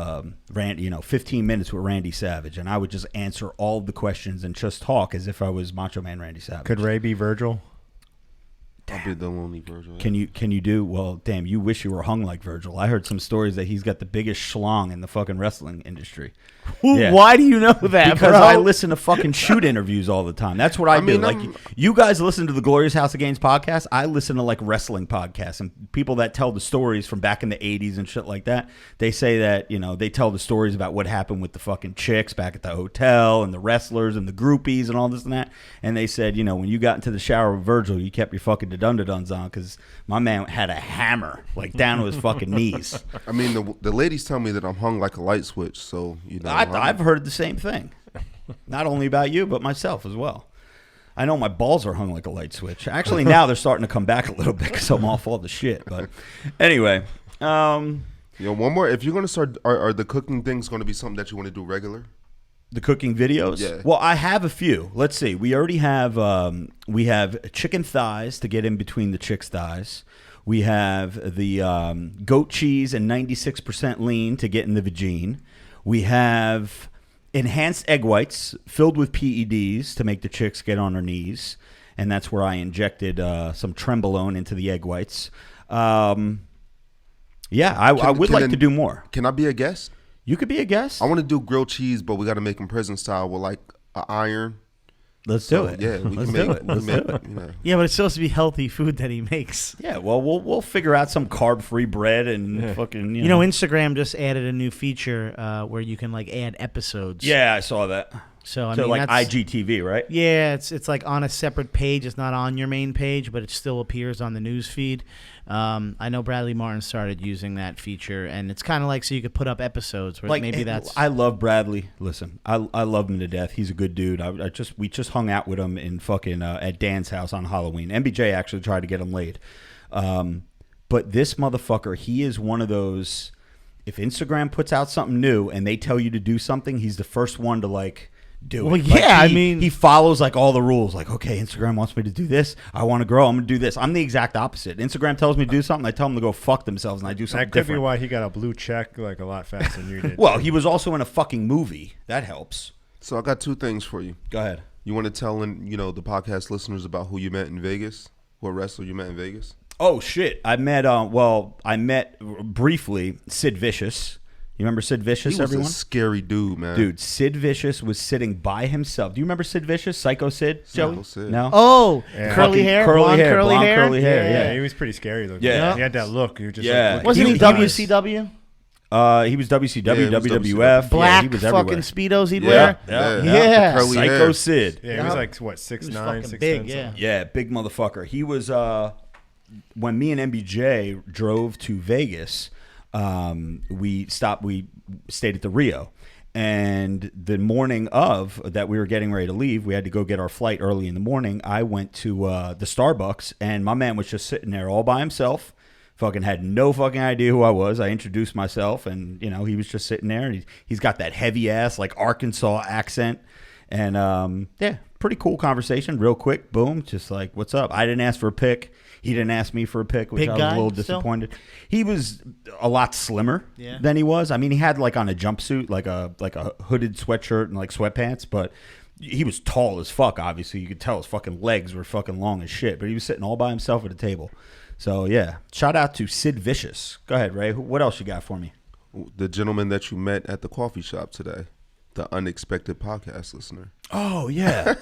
Randy, 15 minutes with Randy Savage, and I would just answer all of the questions and just talk as if I was Macho Man Randy Savage. Could Ray be Virgil? I'll be the only Virgil. Can you do well? Damn, you wish you were hung like Virgil. I heard some stories that he's got the biggest schlong in the fucking wrestling industry. Yeah. Why do you know that? Because bro? I listen to fucking shoot interviews all the time. That's what I do. Like you guys listen to the Glorious House of Gainz podcast. I listen to like wrestling podcasts and people that tell the stories from back in the 80s and shit like that. They say that they tell the stories about what happened with the fucking chicks back at the hotel and the wrestlers and the groupies and all this and that. And they said when you got into the shower with Virgil, you kept your fucking dun-dun-duns on because my man had a hammer like down to his fucking knees. I mean, the ladies tell me that I'm hung like a light switch, so I've heard the same thing. Not only about you, but myself as well. I know my balls are hung like a light switch. Actually, now they're starting to come back a little bit because I'm off all the shit. But anyway. One more. If you're going to start, are the cooking things going to be something that you want to do regular? The cooking videos? Yeah. Well, I have a few. Let's see. We already have we have chicken thighs to get in between the chick's thighs. We have the goat cheese and 96% lean to get in the vagine. We have enhanced egg whites filled with PEDs to make the chicks get on their knees. And that's where I injected some trenbolone into the egg whites. I would like to do more. Can I be a guest? You could be a guest. I want to do grilled cheese, but we got to make them prison style with like an iron. Let's do it. Yeah, Let's do it. Let's do it. You know. Yeah, but it's supposed to be healthy food that he makes. Yeah, well, we'll figure out some carb-free bread and fucking, You know, Instagram just added a new feature where you can like add episodes. Yeah, I saw that. So I So mean, like that's, IGTV, right? Yeah, it's like on a separate page. It's not on your main page, but it still appears on the news feed. I know Bradley Martin started using that feature, and it's kind of like so you could put up episodes. Where Like maybe that's. I love Bradley. Listen, I love him to death. He's a good dude. We just hung out with him in fucking at Dan's house on Halloween. MBJ actually tried to get him laid, but this motherfucker, he is one of those. If Instagram puts out something new and they tell you to do something, he's the first one to like. Do Well, it. yeah, Like, I mean- he follows like all the rules. Like, okay, Instagram wants me to do this. I want to grow. I'm gonna do this. I'm the exact opposite. Instagram tells me to do something. I tell them to go fuck themselves, and I do something That could different. be why he got a blue check like a lot faster than you did. Well, he was also in a fucking movie. That helps. So I got two things for you. Go ahead. You want to tell the podcast listeners about who you met in Vegas? What wrestler you met in Vegas? Oh shit! I met. I met briefly Sid Vicious. You remember Sid Vicious? He was everyone, a scary dude, man. dude. Sid Vicious was sitting by himself. Do you remember Sid Vicious? Psycho Sid? Joey? Psycho Sid. No. Oh, Yeah. curly Fucking hair, curly blonde hair, curly blonde hair. curly hair. Yeah. he was pretty scary looking. Yeah. He had that look. He was just Yeah. like, Wasn't he He was- WCW? He was WCW, Yeah, he was WWF. Black yeah, he was everywhere. fucking speedos he'd Yeah. wear. Yeah. Yeah. The curly Psycho hair. Sid. yeah, he was Yeah. like what 6'9", fucking 6'10", big, something. yeah. Yeah, big motherfucker. He was when me and MBJ drove to Vegas, we stayed at the Rio. And the morning of that we were getting ready to leave, we had to go get our flight early in the morning. I went to the Starbucks, and my man was just sitting there all by himself. Fucking had no fucking idea who I was. I introduced myself, and he was just sitting there. And he's got that heavy ass like Arkansas accent, and pretty cool conversation. Real quick, boom, just like what's up. I didn't ask for a pic. He didn't ask me for a pic, which Big I was guy a little still? disappointed. He was a lot slimmer Yeah. than he was. I mean, he had like on a jumpsuit, like a hooded sweatshirt and like sweatpants, but he was tall as fuck. Obviously, you could tell his fucking legs were fucking long as shit. But he was sitting all by himself at a table. So yeah, shout out to Sid Vicious. Go ahead, Ray. What else you got for me? The gentleman that you met at the coffee shop today, the unexpected podcast listener. Oh yeah.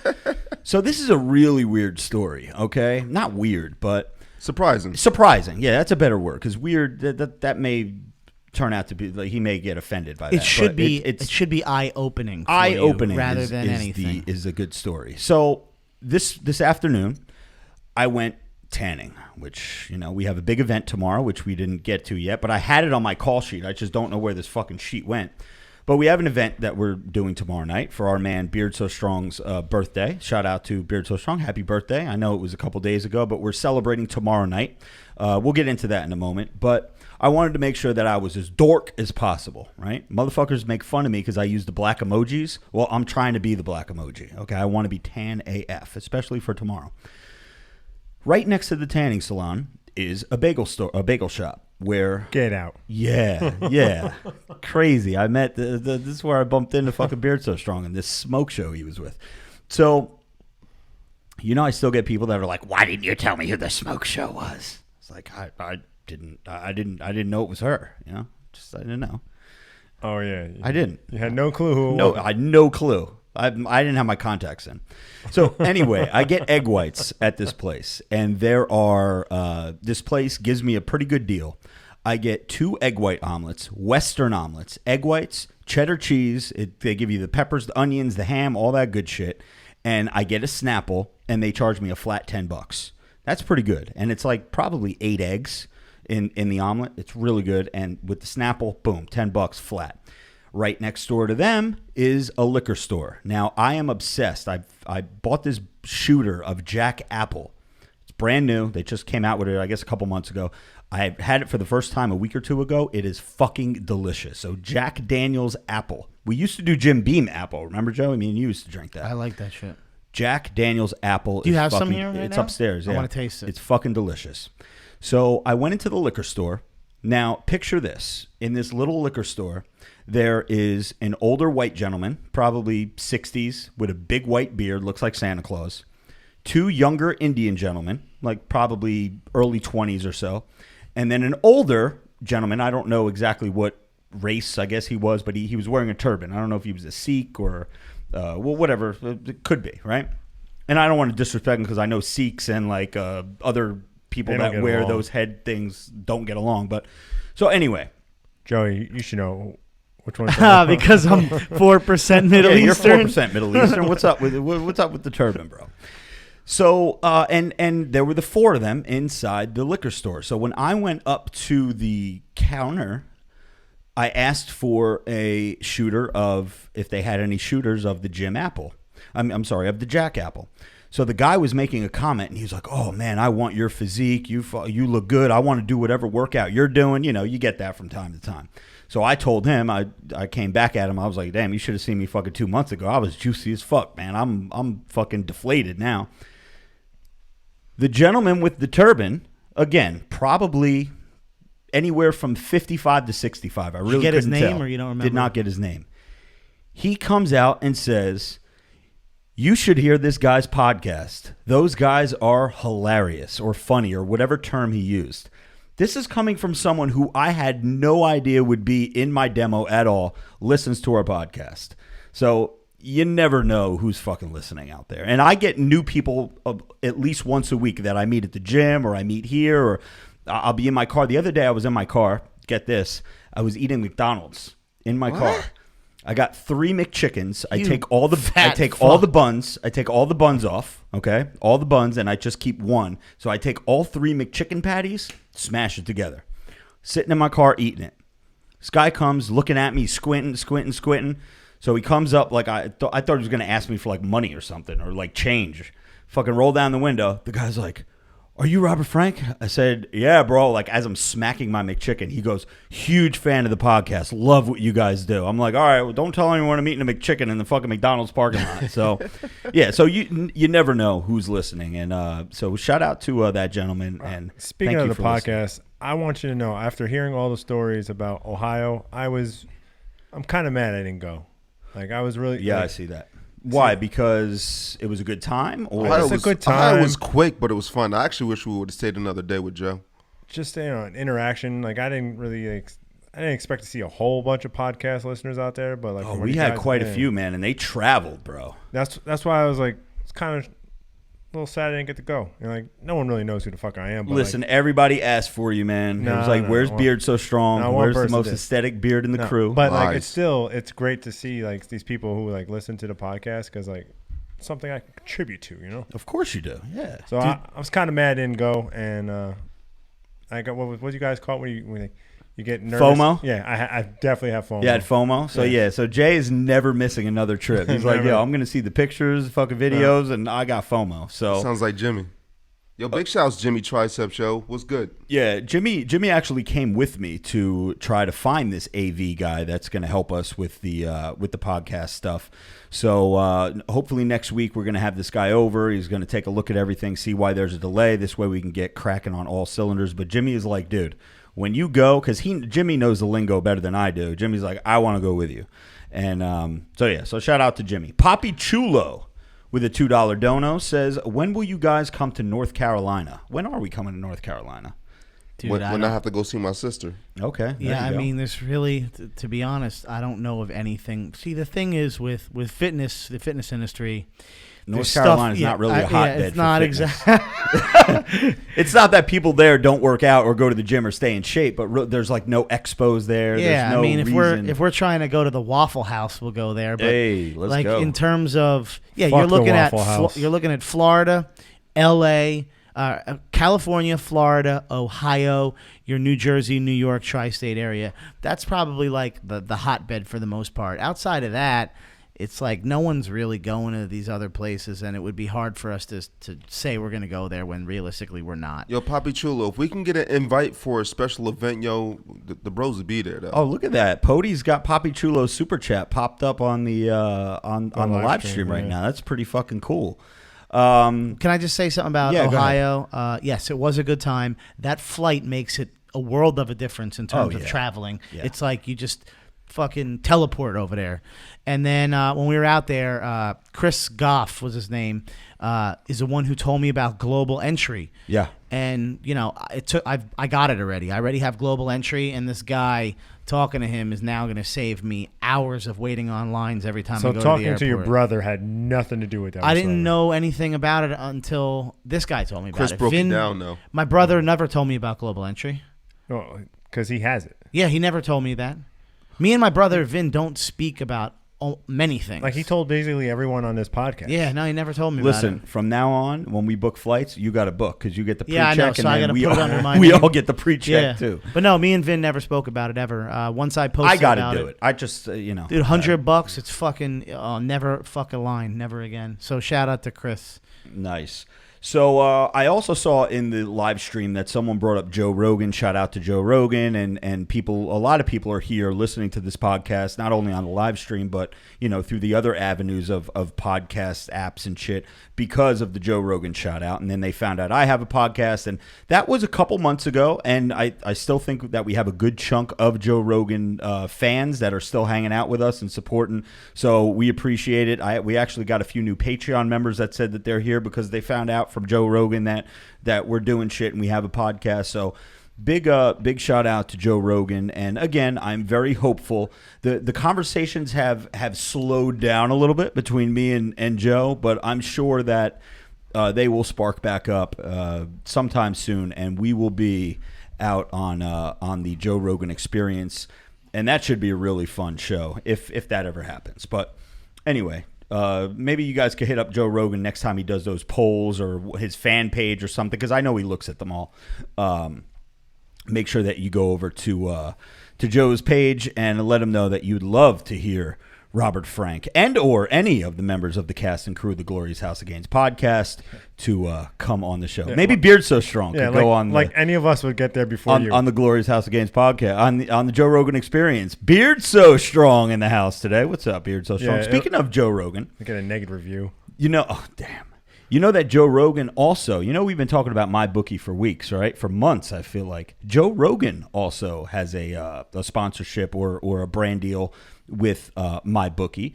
So this is a really weird story. Okay, not weird, but Surprising. surprising. Yeah, that's a better word because weird. That may turn out to be like he may get offended by that. It should but be. It's It should be eye opening. eye opening rather than anything. is a good story. So this afternoon, I went tanning, which we have a big event tomorrow, which we didn't get to yet. But I had it on my call sheet. I just don't know where this fucking sheet went. But we have an event that we're doing tomorrow night for our man Beard So Strong's birthday. Shout out to Beard So Strong. Happy birthday. I know it was a couple days ago, but we're celebrating tomorrow night. We'll get into that in a moment. But I wanted to make sure that I was as dork as possible, right? Motherfuckers make fun of me because I use the black emojis. Well, I'm trying to be the black emoji, okay? I want to be tan AF, especially for tomorrow. Right next to the tanning salon is a bagel shop where Get out. yeah. Crazy. I met this is where I bumped into fucking Beard So Strong in this smoke show he was with. So, I still get people that are like, "Why didn't you tell me who the smoke show was?" It's like I didn't know it was her. Just I didn't know. Oh yeah, I didn't. You had no clue who. It No, was. I had no clue. I didn't have my contacts in. So anyway, I get egg whites at this place, and there are this place gives me a pretty good deal. I get 2 egg white omelets, Western omelets, egg whites, cheddar cheese. They give you the peppers, the onions, the ham, all that good shit. And I get a Snapple, and they charge me a flat $10. That's pretty good. And it's like probably 8 eggs in the omelet. It's really good. And with the Snapple, boom, $10 flat. Right next door to them is a liquor store. Now, I am obsessed. I bought this shooter of Jack Apple. It's brand new. They just came out with it, I guess, a couple months ago. I had it for the first time a week or two ago. It is fucking delicious. So Jack Daniel's Apple. We used to do Jim Beam Apple. Remember, Joe? I mean, you used to drink that. I like that shit. Jack Daniel's Apple. Do you have fucking, some here right It's now? upstairs. I yeah. want to taste it. It's fucking delicious. So I went into the liquor store. Now, picture this. In this little liquor store, there is an older white gentleman, probably 60s, with a big white beard, looks like Santa Claus. 2 younger Indian gentlemen, like probably early 20s or so. And then an older gentleman, I don't know exactly what race I guess he was, but he was wearing a turban. I don't know if he was a Sikh or, well, whatever. It could be, right? And I don't want to disrespect him because I know Sikhs and like other people that wear those head things don't get along. But so anyway. Joey, you should know which one. Because I'm 4% Middle Eastern. You're 4% Middle Eastern. What's up with the turban, bro? So, and there were the 4 of them inside the liquor store. So when I went up to the counter, I asked for a shooter of, if they had any shooters of the Jim Apple. I'm sorry, of the Jack Apple. So the guy was making a comment, and he was like, "Oh man, I want your physique. You look good. I want to do whatever workout you're doing. You know, you get that from time to time." So I told him, I came back at him. I was like, "Damn, you should have seen me fucking 2 months ago. I was juicy as fuck, man. I'm fucking deflated now." The gentleman with the turban, again, probably anywhere from 55 to 65. I really Did you get his couldn't name, tell. or you don't remember? Did not get his name. He comes out and says, "You should hear this guy's podcast. Those guys are hilarious," or funny, or whatever term he used. This is coming from someone who I had no idea would be in my demo at all, listens to our podcast. So you never know who's fucking listening out there. And I get new people at least once a week that I meet at the gym, or I meet here, or I'll be in my car. The other day I was in my car. Get this. I was eating McDonald's in my car. I got 3 McChickens. I take all the buns. I take all the buns off, okay? All the buns, and I just keep 1. So I take all 3 McChicken patties, smash it together. Sitting in my car eating it. This guy comes looking at me, squinting. So he comes up like I thought he was going to ask me for like money or something, or like change. Fucking roll down the window. The guy's like, "Are you Robert Frank?" I said, "Yeah, bro." Like, as I'm smacking my McChicken, he goes, "Huge fan of the podcast. Love what you guys do." I'm like, "All right, well, don't tell anyone I'm eating a McChicken in the fucking McDonald's parking lot." So, yeah, so you never know who's listening. And so shout out to that gentleman. And speaking thank of you the for podcast, listening. I want you to know, after hearing all the stories about Ohio, I'm kind of mad I didn't go. Like, I was really... Yeah, like, I see that. Why? Because it was a good time? Or It was a good time. It was quick, but it was fun. I actually wish we would have stayed another day with Joe. Just, an interaction. Like, I didn't expect to see a whole bunch of podcast listeners out there, but like, we had quite a few, man, and they traveled, bro. That's why I was like, it's kind of a little sad I didn't get to go. Like, no one really knows who the fuck I am. But listen, everybody asked for you, man. It was like, where's Beard so strong? Where's the most aesthetic beard in the crew? But like, it's great to see like these people who like listen to the podcast, because like, it's something I can contribute to, you know. Of course you do, yeah. So I was kind of mad I didn't go, and I got what you guys call it when you get nervous? FOMO? Yeah, I definitely have FOMO. You had FOMO? So, so Jay is never missing another trip. He's like, yo, I'm going to see the pictures, fucking videos, and I got FOMO. So sounds like Jimmy. Yo, big shouts, Jimmy Tricep Show. What's good? Yeah, Jimmy actually came with me to try to find this AV guy that's going to help us with the podcast stuff. So hopefully next week we're going to have this guy over. He's going to take a look at everything, see why there's a delay. This way we can get cracking on all cylinders. But Jimmy is like, dude, when you go, because Jimmy knows the lingo better than I do. Jimmy's like, I want to go with you. And so shout out to Jimmy. Poppy Chulo with a $2 dono says, when will you guys come to North Carolina? When are we coming to North Carolina? Dude, when I have to go see my sister. Okay. Yeah, I mean, there's really, to be honest, I don't know of anything. See, the thing is with fitness, the fitness industry, North Carolina is not really a hotbed. It's not exactly. It's not that people there don't work out or go to the gym or stay in shape, but there's like no expos there. Yeah, there's no I mean, reason. if we're trying to go to the Waffle House, we'll go there. But hey, let's like go. In terms of Fuck you're looking Waffle at Florida, L.A., California, Florida, Ohio, your New Jersey, New York, tri-state area. That's probably like the hotbed for the most part. Outside of that, it's like no one's really going to these other places, and it would be hard for us to say we're going to go there when realistically we're not. Yo, Papi Chulo, if we can get an invite for a special event, yo, the bros would be there, though. Oh, look at that. Pody's got Papi Chulo's super chat popped up on the on the live stream right now. That's pretty fucking cool. Can I just say something about Ohio? Yes, it was a good time. That flight makes it a world of a difference in terms of traveling. Yeah. It's like you just fucking teleport over there. And then when we were out there, Chris Goff was his name, is the one who told me about global entry. Yeah. And I got it already. I already have global entry, and this guy talking to him is now going to save me hours of waiting on lines every time I go to the airport. So talking to your brother had nothing to do with that. I didn't know anything about it until this guy told me about it. Chris broke it down, though. My brother never told me about global entry. Oh, because he has it. Yeah, he never told me that. Me and my brother Vin don't speak about many things. Like he told basically everyone on this podcast. Yeah, no, he never told me about it. Listen, from now on, when we book flights, you got to book because you get the pre-check. Yeah, I know, so I got to put it under my we name. all get the pre-check, too. But no, me and Vin never spoke about it ever. Once I posted I got about to do it. I just, Dude, $100, it's fucking, never fuck a line, never again. So shout out to Chris. Nice. So I also saw in the live stream that someone brought up Joe Rogan. Shout out to Joe Rogan, and people. A lot of people are here listening to this podcast, not only on the live stream, but through the other avenues of podcast apps and shit because of the Joe Rogan shout out. And then they found out I have a podcast, and that was a couple months ago. And I still think that we have a good chunk of Joe Rogan fans that are still hanging out with us and supporting. So we appreciate it. We actually got a few new Patreon members that said that they're here because they found out from Joe Rogan that we're doing shit and we have a podcast. So big shout out to Joe Rogan. And again, I'm very hopeful. The conversations have slowed down a little bit between me and Joe, but I'm sure that they will spark back up sometime soon, and we will be out on the Joe Rogan Experience, and that should be a really fun show if that ever happens. But anyway, maybe you guys could hit up Joe Rogan next time he does those polls or his fan page or something, because I know he looks at them all. Make sure that you go over to Joe's page and let him know that you'd love to hear Robert Frank and or any of the members of the cast and crew of the Glorious House of Gainz podcast to come on the show. Maybe Beard So Strong could go on. Like any of us would get there before you. On the Glorious House of Gainz podcast, on the Joe Rogan Experience. Beard So Strong in the house today. What's up, Beard So Strong? Speaking of Joe Rogan. I get a negative review. Oh, damn. You know that Joe Rogan also, we've been talking about MyBookie for weeks, right? For months, I feel like. Joe Rogan also has a sponsorship or a brand deal with MyBookie.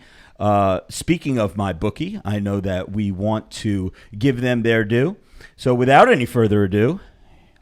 Speaking of MyBookie, I know that we want to give them their due. So without any further ado,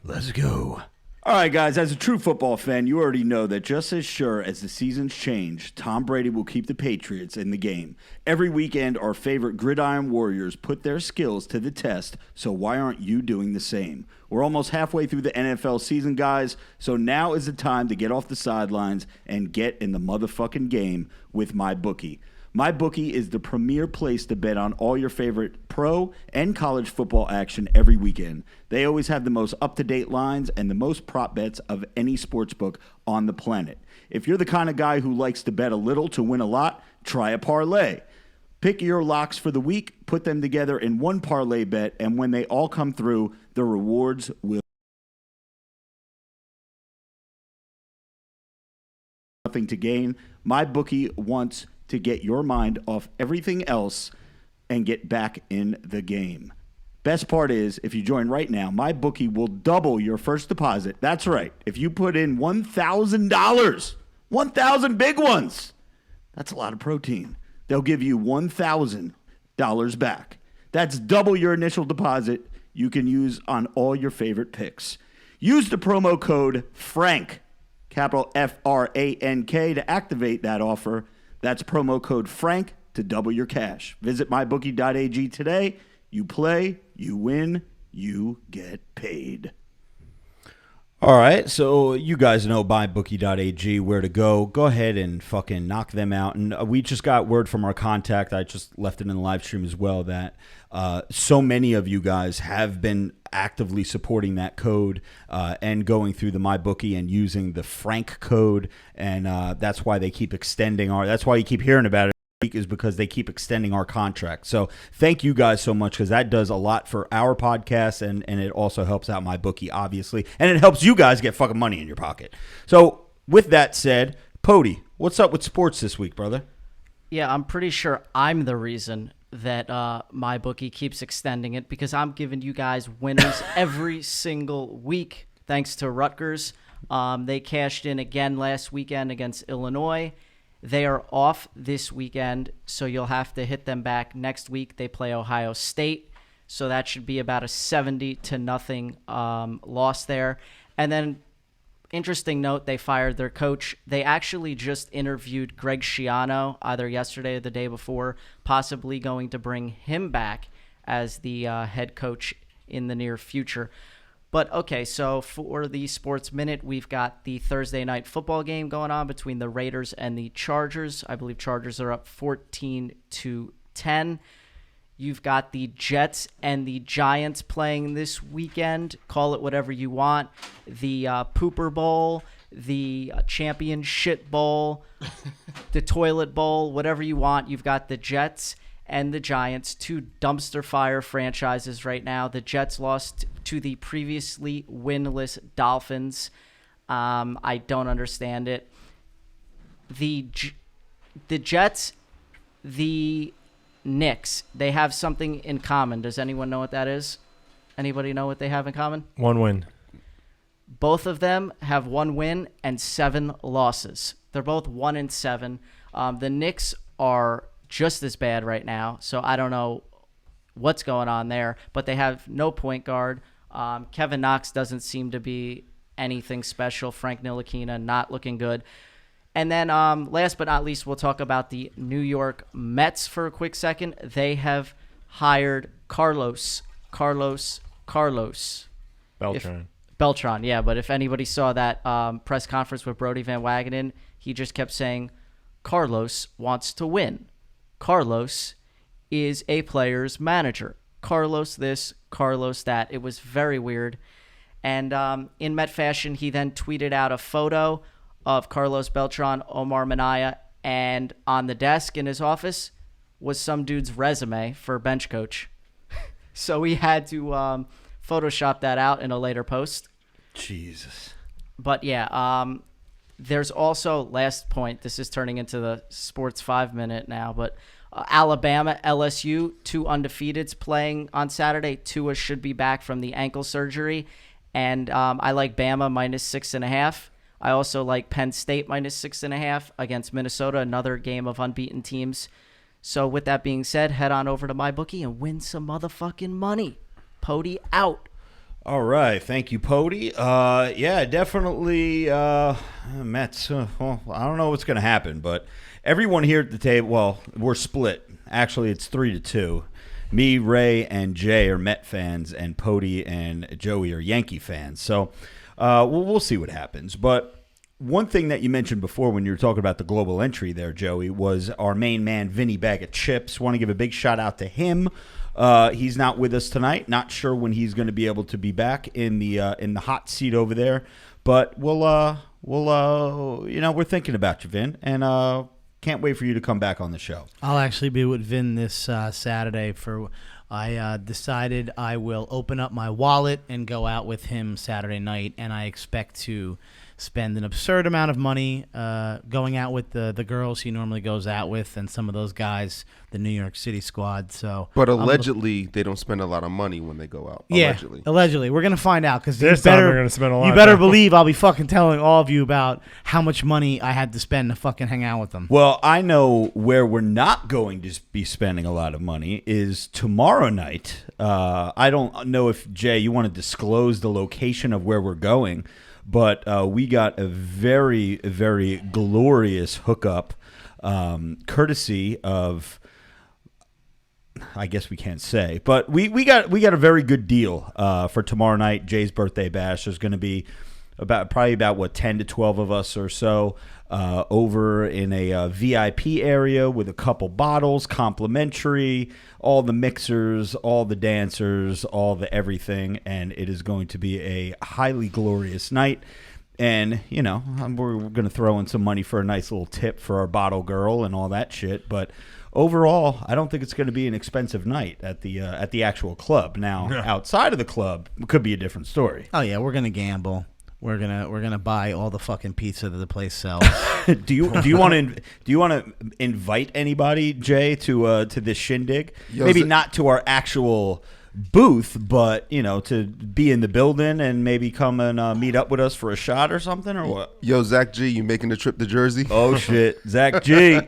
let's go. All right, guys, as a true football fan, you already know that just as sure as the seasons change, Tom Brady will keep the Patriots in the game. Every weekend, our favorite gridiron warriors put their skills to the test, so why aren't you doing the same? We're almost halfway through the NFL season, guys, so now is the time to get off the sidelines and get in the motherfucking game with MyBookie. MyBookie is the premier place to bet on all your favorite pro and college football action every weekend. They always have the most up-to-date lines and the most prop bets of any sportsbook on the planet. If you're the kind of guy who likes to bet a little to win a lot, try a parlay. Pick your locks for the week, put them together in one parlay bet, and when they all come through, the rewards will nothing to gain. MyBookie wants to get your mind off everything else and get back in the game. Best part is, if you join right now, MyBookie will double your first deposit. That's right. If you put in $1,000, 1,000 big ones, that's a lot of protein. They'll give you $1,000 back. That's double your initial deposit you can use on all your favorite picks. Use the promo code FRANK, capital F-R-A-N-K, to activate that offer. That's promo code FRANK to double your cash. Visit mybookie.ag today. You play, you win, you get paid. All right, so you guys know mybookie.ag, where to go. Go ahead and fucking knock them out. And we just got word from our contact, I just left it in the live stream as well, that so many of you guys have been actively supporting that code and going through the MyBookie and using the Frank code. And that's why they keep extending that's why you keep hearing about it. is because they keep extending our contract. So thank you guys so much, because that does a lot for our podcast, and it also helps out my bookie, obviously, and it helps you guys get fucking money in your pocket. So with that said, Pody, what's up with sports this week, brother? Yeah, I'm pretty sure I'm the reason that my bookie keeps extending it, because I'm giving you guys winners every single week, thanks to Rutgers. They cashed in again last weekend against Illinois. They are off this weekend, so you'll have to hit them back next week. They play Ohio State, so that should be about a 70-0 loss there. And then, interesting note, they fired their coach. They actually just interviewed Greg Schiano either yesterday or the day before, possibly going to bring him back as the head coach in the near future. But, okay, so for the Sports Minute, we've got the Thursday night football game going on between the Raiders and the Chargers. I believe Chargers are up 14-10. You've got the Jets and the Giants playing this weekend. Call it whatever you want. The Pooper Bowl, the Championship Bowl, the Toilet Bowl, whatever you want. You've got the Jets and the Giants, two dumpster fire franchises right now. The Jets lost to the previously winless Dolphins. I don't understand it. The Jets, the Knicks, they have something in common. Does anyone know what that is? Anybody know what they have in common? One win. Both of them have 1 win and 7 losses. They're both 1-7. The Knicks are just as bad right now, so I don't know what's going on there, but they have no point guard. Kevin Knox doesn't seem to be anything special. Frank Ntilikina not looking good. And then last but not least, we'll talk about the New York Mets for a quick second. They have hired Carlos Beltran, yeah, but if anybody saw that press conference with Brody Van Wagenen, he just kept saying, Carlos wants to win. Carlos is a player's manager. Carlos this, Carlos that. It was very weird. And in Met fashion, he then tweeted out a photo of Carlos Beltran, Omar Minaya, and on the desk in his office was some dude's resume for bench coach. So he had to Photoshop that out in a later post. Jesus. But yeah, there's also, last point, this is turning into the Sports 5 minute now, but Alabama, LSU, 2 undefeateds playing on Saturday. Tua should be back from the ankle surgery. And I like Bama -6.5. I also like Penn State -6.5 against Minnesota, another game of unbeaten teams. So with that being said, head on over to MyBookie and win some motherfucking money. Pody out. All right, thank you, Pody. Yeah, definitely Mets. Well, I don't know what's going to happen, but everyone here at the table, well, we're split. Actually, it's 3-2. Me, Ray, and Jay are Met fans, and Pody and Joey are Yankee fans. So we'll see what happens. But one thing that you mentioned before when you were talking about the global entry there, Joey, was our main man, Vinny Bag of Chips. Want to give a big shout out to him. He's not with us tonight. Not sure when he's going to be able to be back in the hot seat over there. But we're thinking about you, Vin, and can't wait for you to come back on the show. I'll actually be with Vin this Saturday. I decided I will open up my wallet and go out with him Saturday night, and I expect to spend an absurd amount of money going out with the girls he normally goes out with and some of those guys, the New York City squad. So, but allegedly they don't spend a lot of money when they go out. Yeah, allegedly. We're going to find out, because this time we're going to spend a lot. You better believe I'll be fucking telling all of you about how much money I had to spend to fucking hang out with them. Well, I know where we're not going to be spending a lot of money is tomorrow night. I don't know if, Jay, you want to disclose the location of where we're going, but we got a very, very glorious hookup, courtesy of, I guess we can't say, but we got a very good deal for tomorrow night, Jay's birthday bash. There's going to be probably about 10 to 12 of us or so over in a VIP area with a couple bottles, complimentary, all the mixers, all the dancers, all the everything, and it is going to be a highly glorious night. And, you know, we're going to throw in some money for a nice little tip for our bottle girl and all that shit. But overall, I don't think it's going to be an expensive night at the actual club. Now, outside of the club, it could be a different story. Oh yeah, we're gonna gamble. We're gonna buy all the fucking pizza that the place sells. do you want to invite anybody, Jay, to this shindig? Maybe not to our actual booth, but you know, to be in the building and maybe come and meet up with us for a shot or something, or what? Yo, Zach G, you making the trip to Jersey? Oh shit, Zach G.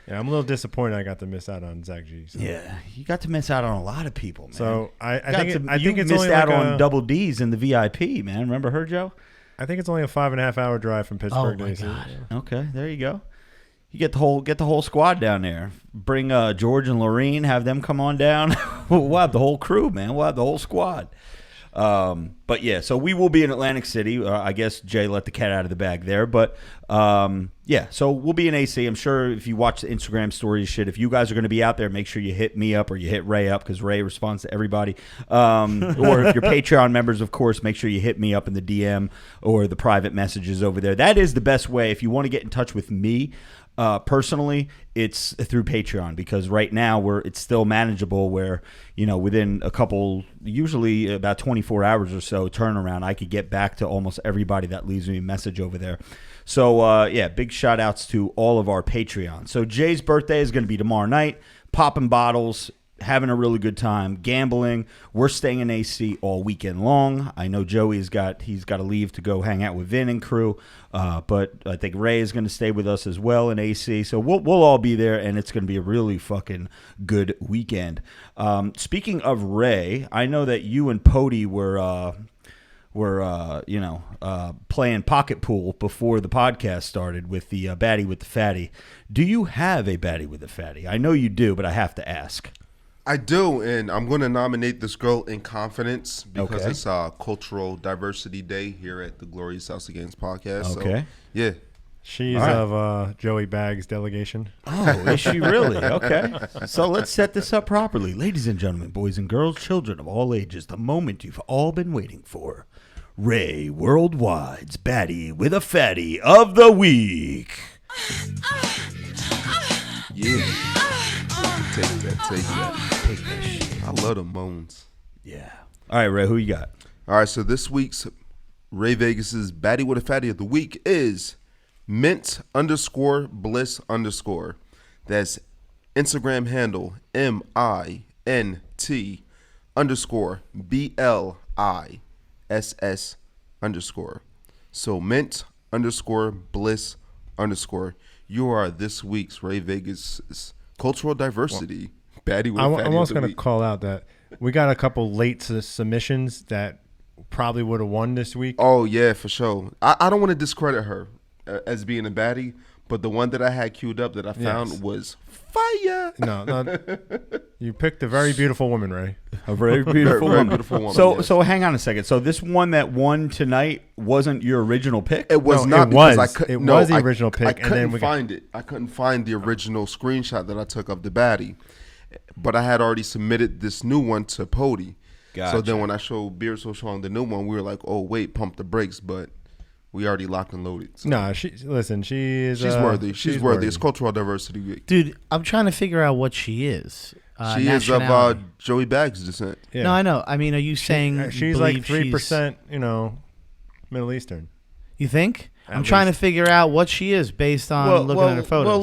Yeah, I'm a little disappointed I got to miss out on Zach G. So. Yeah, you got to miss out on a lot of people, man. So I think you it's missed only out like on Double D's in the VIP, man. Remember her, Joe? I think it's only a 5.5 hour drive from Pittsburgh to AC. God. Okay, there you go. You get the whole squad down there. Bring George and Lorene, have them come on down. We'll have the whole crew, man. We'll have the whole squad. But yeah, so we will be in Atlantic City. I guess Jay let the cat out of the bag there, but yeah, so we'll be in AC. I'm sure if you watch the Instagram stories, shit, if you guys are going to be out there, make sure you hit me up or you hit Ray up because Ray responds to everybody. Or if you're Patreon members, of course, make sure you hit me up in the DM or the private messages over there. That is the best way if you want to get in touch with me. Personally, it's through Patreon because right now it's still manageable where, you know, within a couple, usually about 24 hours or so turnaround, I could get back to almost everybody that leaves me a message over there. So, yeah, big shout outs to all of our Patreons. So Jay's birthday is going to be tomorrow night, popping bottles, having a really good time, gambling. We're staying in AC all weekend long. I know Joey's got to leave to go hang out with Vin and crew, but I think Ray is going to stay with us as well in AC. So we'll all be there, and it's going to be a really fucking good weekend. Speaking of Ray, I know that you and Pody were playing pocket pool before the podcast started with the baddie with the fatty. Do you have a baddie with the fatty? I know you do, but I have to ask. I do, and I'm going to nominate this girl in confidence because it's Cultural Diversity Day here at the Glorious House of Gainz podcast. Okay. So, yeah. She's of Joey Bag's delegation. Oh, is she really? Okay. So let's set this up properly. Ladies and gentlemen, boys and girls, children of all ages, the moment you've all been waiting for. Ray Worldwide's baddie with a fatty of the week. Yeah. Take that shit. I love the moans. Yeah. All right, Ray, who you got? All right, so this week's Ray Vegas's baddie with a fatty of the week is mint_bliss_. That's Instagram handle MINT_BLISS_. So mint_bliss_. You are this week's Ray Vegas's Cultural Diversity baddie with a fatty. I'm also going to call out that we got a couple late submissions that probably would have won this week. Oh, yeah, for sure. I don't want to discredit her as being a baddie, but the one that I had queued up that I found was fire. No, you picked a very beautiful woman, Ray. A very beautiful very woman. Beautiful woman. So, yes. so hang on a second. So this one that won tonight wasn't your original pick? It was No, not. it because was. I couldn't, It no, was the I- original pick, I and couldn't then find it. I couldn't find the original screenshot that I took of the baddie, but I had already submitted this new one to Pody. Gotcha. So then when I showed Beard So Strong the new one, we were like, oh wait, pump the brakes, but we already locked and loaded. So. No, she is. She's worthy. She's worthy. It's Cultural Diversity Week. Dude, I'm trying to figure out what she is. She is of nationality. Joey Bag's descent. Yeah. No, I know. I mean, are you saying she's like 3%? Middle Eastern. You think? I'm At trying to least. figure out what she is based on looking at her photos. Well,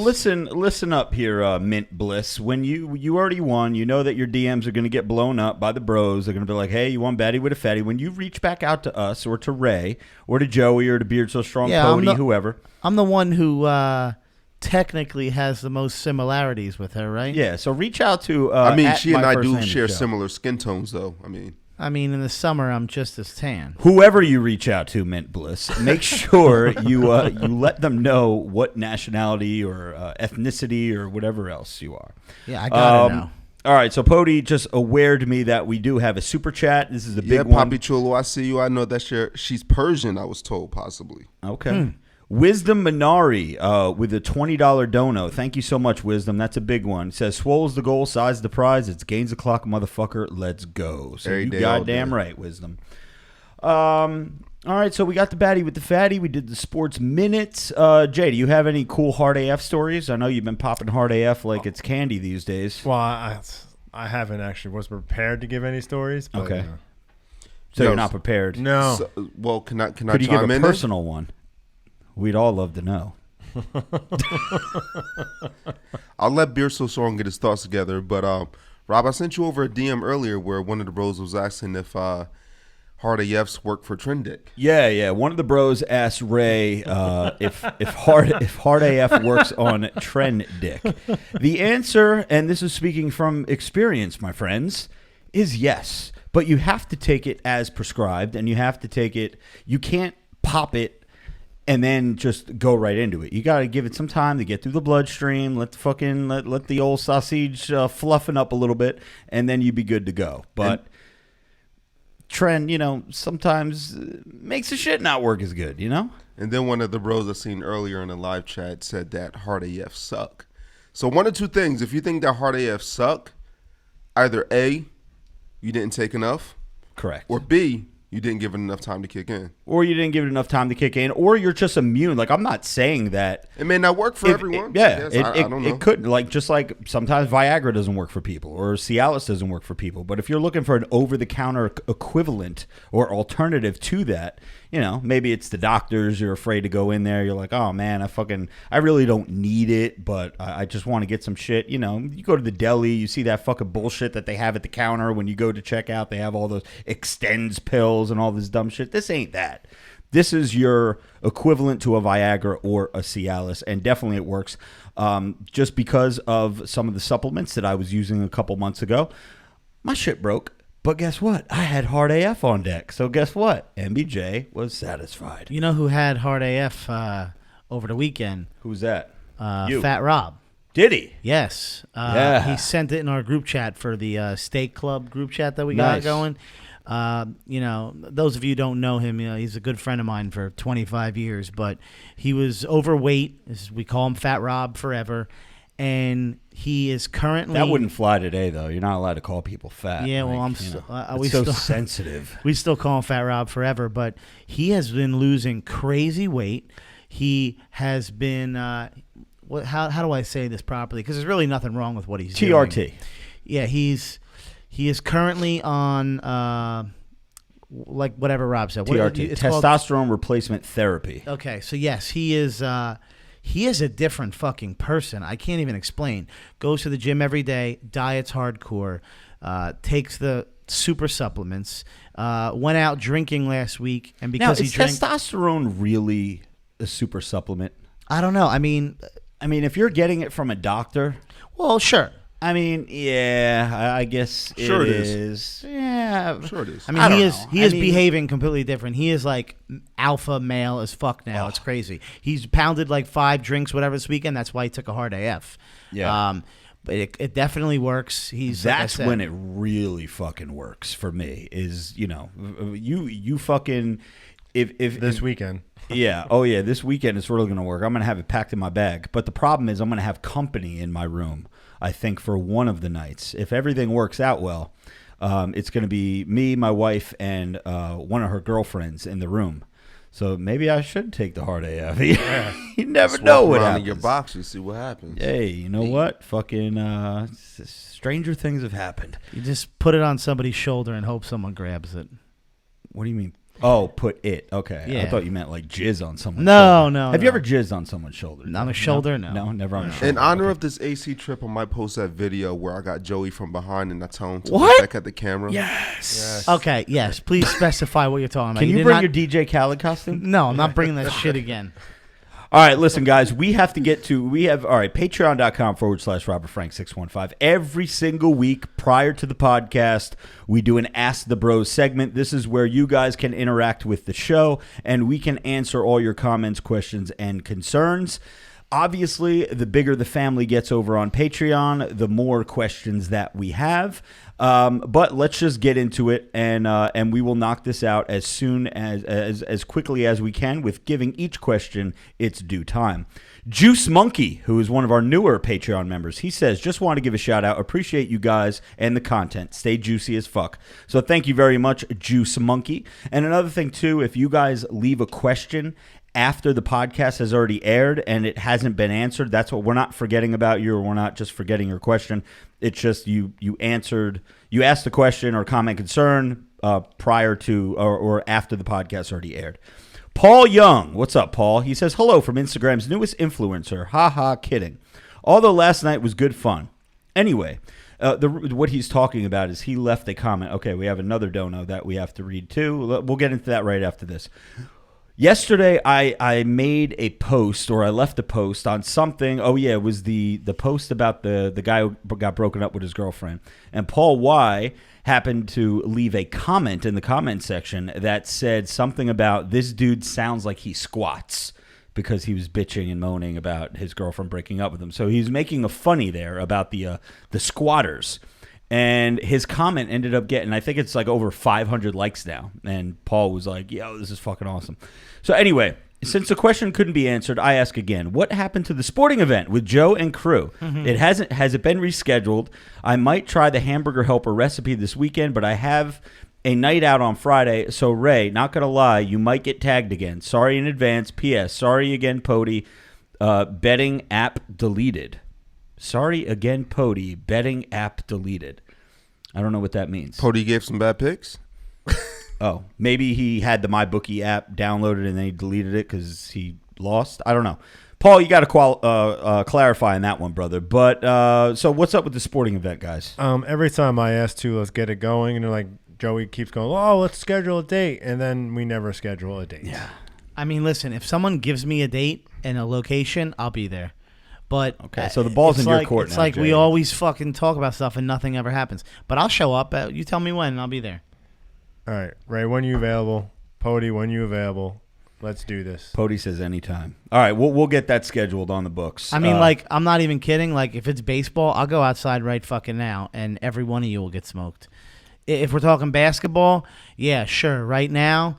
listen up here, Mint Bliss. When you already won, you know that your DMs are going to get blown up by the bros. They're going to be like, hey, you want baddie with a fatty. When you reach back out to us or to Ray or to Joey or to Beard So Strong, Pody, whoever. I'm the one who technically has the most similarities with her, right? Yeah, so reach out to I mean, at she and My I First do Name is share Joe. similar skin tones, though. I mean, in the summer, I'm just as tan. Whoever you reach out to, Mint Bliss, make sure you let them know what nationality or ethnicity or whatever else you are. Yeah, I got it now. All right, so Pody just awared me that we do have a super chat. This is a big Yeah, one. Papi Chulo, I see you. I know that's she's Persian, I was told, possibly. Okay. Wisdom Minari with a $20 dono. Thank you so much, Wisdom. That's a big one. It says, Swole's the goal, size the prize. It's Gainz the clock, motherfucker. Let's go. So Every you day, all goddamn day. right, Wisdom. All right, so we got the baddie with the fatty. We did the sports minutes. Jay, do you have any cool hard AF stories? I know you've been popping hard AF like it's candy these days. Well, I haven't actually was prepared to give any stories. But, okay. So you're not prepared? No. So, well, can I Could you give a personal one? We'd all love to know. I'll let Beer So Strong get his thoughts together. But, Rob, I sent you over a DM earlier where one of the bros was asking if hard AFs work for Trend Dick. Yeah. One of the bros asked Ray if hard AF works on Trend Dick. The answer, and this is speaking from experience, my friends, is yes. But you have to take it as prescribed, and you have to take it. You can't pop it and then just go right into it. You got to give it some time to get through the bloodstream. Let the old sausage fluffen up a little bit, and then you'd be good to go. But Trend, sometimes makes the shit not work as good, And then one of the bros I seen earlier in the live chat said that hard AF suck. So one of two things. If you think that hard AF suck, either A, you didn't take enough. Correct. Or B, you didn't give it enough time to kick in. Or you didn't give it enough time to kick in. Or you're just immune. Like, I'm not saying that. It may not work for everyone. I don't know. It could. Just like sometimes Viagra doesn't work for people or Cialis doesn't work for people. But if you're looking for an over-the-counter equivalent or alternative to that, maybe it's the doctors. You're afraid to go in there. You're like, oh, man, I really don't need it, but I just want to get some shit. You go to the deli. You see that fucking bullshit that they have at the counter when you go to check out. They have all those Extends pills and all this dumb shit. This ain't that. This is your equivalent to a Viagra or a Cialis, and definitely it works. Just because of some of the supplements that I was using a couple months ago, my shit broke. But guess what? I had hard AF on deck. So guess what? MBJ was satisfied. You know who had hard AF over the weekend? Who's that? Fat Rob. Did he? Yes. Yeah. He sent it in our group chat for the Steak Club group chat that we got going. Those of you who don't know him, he's a good friend of mine for 25 years, but he was overweight. We call him Fat Rob forever. And he is currently... That wouldn't fly today, though. You're not allowed to call people fat. Yeah, well, we so sensitive. We still call him Fat Rob forever, but he has been losing crazy weight. He has been... how do I say this properly? Because there's really nothing wrong with what he's doing. TRT. Yeah, he is currently on... like whatever Rob said. TRT, testosterone replacement therapy. Okay, so yes, he is... he is a different fucking person. I can't even explain. Goes to the gym every day, diets hardcore, takes the super supplements, went out drinking last week, and because now, is testosterone really a super supplement? I don't know. I mean, if you're getting it from a doctor, well, sure. I guess sure it is. Yeah, sure it is. He is behaving completely different. He is like alpha male as fuck now. It's crazy. He's pounded like 5 drinks, whatever, this weekend. That's why he took a hard AF. Yeah. But it definitely works. That's when it really fucking works for me. Is you fucking if this weekend. Yeah. Oh yeah. This weekend it's really gonna work. I'm gonna have it packed in my bag. But the problem is I'm gonna have company in my room. I think for one of the nights, if everything works out well, it's going to be me, my wife, and one of her girlfriends in the room. So maybe I should take the hard AF. You never know what happens. In your box, you see what happens. Hey, you know what? Fucking stranger things have happened. You just put it on somebody's shoulder and hope someone grabs it. What do you mean? Oh, put it. Okay. Yeah. I thought you meant like jizz on someone's shoulder. shoulder. No. Have you ever jizzed on someone's shoulder? On a shoulder? No, never on a shoulder. In honor of this AC trip, I might post that video where I got Joey from behind and I tell him to What? look back at the camera. Yes. Okay, yes. Please specify what you're talking about. Can you bring your DJ Khaled costume? No, I'm not bringing that shit again. All right, listen, guys, we have to get to, patreon.com/RobertFrank615. Every single week prior to the podcast, we do an Ask the Bros segment. This is where you guys can interact with the show, and we can answer all your comments, questions, and concerns. Obviously, the bigger the family gets over on Patreon, the more questions that we have. But let's just get into it, and we will knock this out as soon as quickly as we can, with giving each question its due time. Juice Monkey, who is one of our newer Patreon members, he says, just want to give a shout out. Appreciate you guys and the content. Stay juicy as fuck. So thank you very much, Juice Monkey. And another thing, too, if you guys leave a question after the podcast has already aired and it hasn't been answered, that's what we're not forgetting about you, or we're not just forgetting your question. It's just you asked the question or comment concern prior to or after the podcast already aired. Paul Young, what's up, Paul? He says, hello from Instagram's newest influencer. Ha ha, kidding. Although last night was good fun. Anyway, what he's talking about is he left a comment. Okay, we have another dono that we have to read too. We'll get into that right after this. Yesterday, I made a post, or I left a post on something. Oh, yeah, it was the post about the guy who got broken up with his girlfriend. And Paul Y happened to leave a comment in the comment section that said something about, this dude sounds like he squats, because he was bitching and moaning about his girlfriend breaking up with him. So he's making a funny there about the squatters. And his comment ended up getting, I think it's like over 500 likes now. And Paul was like, yo, this is fucking awesome. So anyway, since the question couldn't be answered, I ask again, what happened to the sporting event with Joe and crew? Mm-hmm. Has it been rescheduled? I might try the hamburger helper recipe this weekend, but I have a night out on Friday. So Ray, not going to lie, you might get tagged again. Sorry in advance. P.S. Sorry again, Pody. Betting app deleted. Sorry again, Pody. Betting app deleted. I don't know what that means. Pody gave some bad picks? Oh, maybe he had the MyBookie app downloaded and then he deleted it because he lost. I don't know. Paul, you got to clarify on that one, brother. But so what's up with the sporting event, guys? Every time I ask to, let's get it going, and they're like, Joey keeps going, oh, let's schedule a date, and then we never schedule a date. Yeah. I mean, listen, if someone gives me a date and a location, I'll be there. But okay, so the ball's in your court now. It's like Jay. We always fucking talk about stuff and nothing ever happens. But I'll show up. You tell me when, and I'll be there. All right, Ray, when you available? Pody, when you available? Let's do this. Pody says anytime. All right, we'll get that scheduled on the books. I mean, I'm not even kidding. Like, if it's baseball, I'll go outside right fucking now, and every one of you will get smoked. If we're talking basketball, yeah, sure. Right now,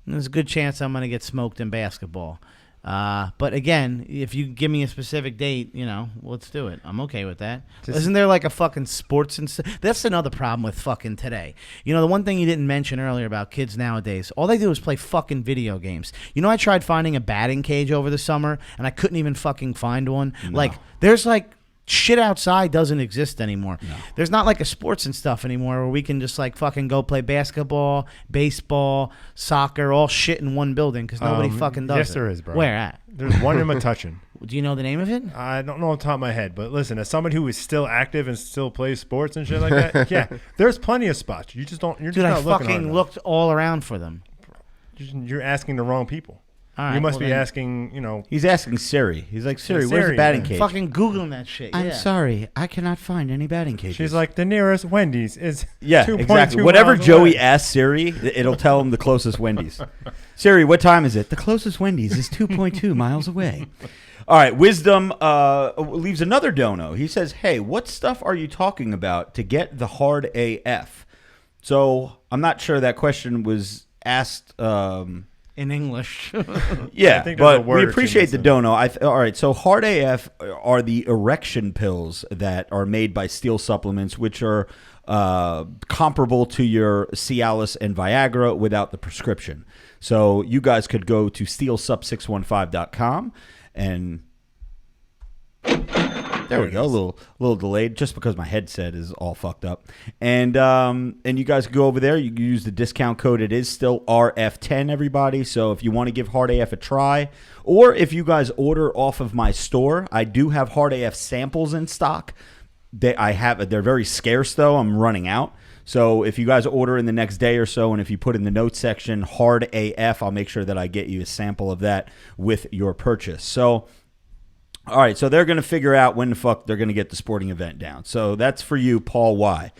there's a good chance I'm going to get smoked in basketball. But again, if you give me a specific date, let's do it. I'm okay with that. Isn't there like a fucking sports and stuff? That's another problem with fucking today. The one thing you didn't mention earlier about kids nowadays, all they do is play fucking video games. I tried finding a batting cage over the summer and I couldn't even fucking find one. No. Like, there's like shit outside doesn't exist anymore. No. There's not like a sports and stuff anymore where we can just like fucking go play basketball, baseball, soccer, all shit in one building because nobody fucking does it. Yes, there is, bro. Where at? There's one in Metuchen. Do you know the name of it? I don't know off the top of my head, but listen, as somebody who is still active and still plays sports and shit like that, yeah, there's plenty of spots. You just don't. You're just not looking hard enough. I fucking looked all around for them. You're asking the wrong people. Right, you must be asking, He's asking Siri. He's like, Siri, where's the batting cage? Fucking Googling that shit. I'm sorry. I cannot find any batting cages. She's like, the nearest Wendy's is 2.2 exactly. Whatever Joey asks Siri, it'll tell him the closest Wendy's. Siri, what time is it? The closest Wendy's is 2.2 miles away. All right. Wisdom leaves another dono. He says, hey, what stuff are you talking about to get the hard AF? So I'm not sure that question was asked in English. Yeah, but we appreciate the dono. All right, so hard AF are the erection pills that are made by Steel Supplements, which are comparable to your Cialis and Viagra without the prescription. So you guys could go to steelsup615.com and there we go. A little delayed just because my headset is all fucked up. And you guys can go over there. You can use the discount code. It is still RF10, everybody. So if you want to give Hard AF a try, or if you guys order off of my store, I do have Hard AF samples in stock. They're very scarce though. I'm running out. So if you guys order in the next day or so, and if you put in the notes section Hard AF, I'll make sure that I get you a sample of that with your purchase. So all right, so they're going to figure out when the fuck they're going to get the sporting event down. So that's for you, Paul Y.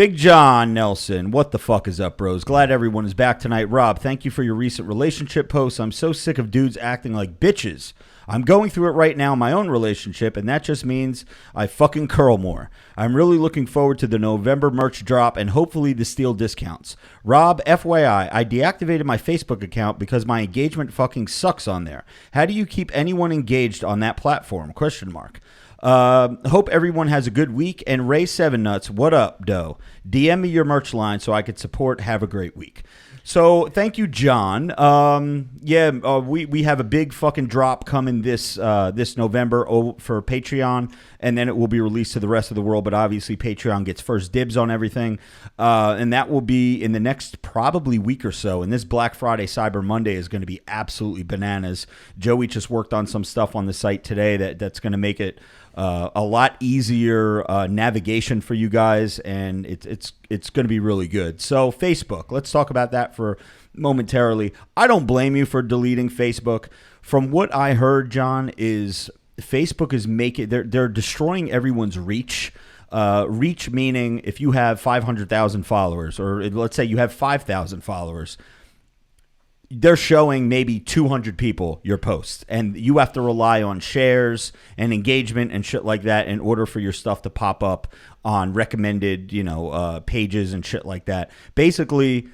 Big John Nelson, what the fuck is up, bros? Glad everyone is back tonight. Rob, thank you for your recent relationship posts. I'm so sick of dudes acting like bitches. I'm going through it right now in my own relationship, and that just means I fucking curl more. I'm really looking forward to the November merch drop and hopefully the steel discounts. Rob, FYI, I deactivated my Facebook account because my engagement fucking sucks on there. How do you keep anyone engaged on that platform? ? Hope everyone has a good week. And Ray Seven Nuts, what up, doe? DM me your merch line so I could support. Have a great week. So thank you, John. We have a big fucking drop coming this November for Patreon, and then it will be released to the rest of the world. But obviously, Patreon gets first dibs on everything, and that will be in the next probably week or so. And this Black Friday, Cyber Monday is going to be absolutely bananas. Joey just worked on some stuff on the site today that's going to make it a lot easier navigation for you guys, and it's going to be really good. So Facebook, let's talk about that for momentarily. I don't blame you for deleting Facebook. From what I heard, John, is Facebook is they're destroying everyone's reach. Reach meaning if you have 500,000 followers, or let's say you have 5,000 followers, they're showing maybe 200 people your post, and you have to rely on shares and engagement and shit like that in order for your stuff to pop up on recommended, pages and shit like that. Basically,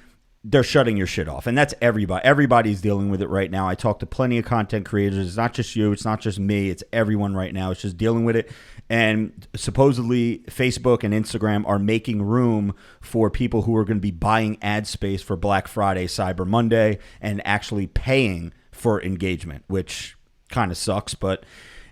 they're shutting your shit off, and that's everybody. Everybody's dealing with it right now. I talk to plenty of content creators. It's not just you. It's not just me. It's everyone right now. It's just dealing with it. And supposedly Facebook and Instagram are making room for people who are going to be buying ad space for Black Friday, Cyber Monday, and actually paying for engagement, which kind of sucks, but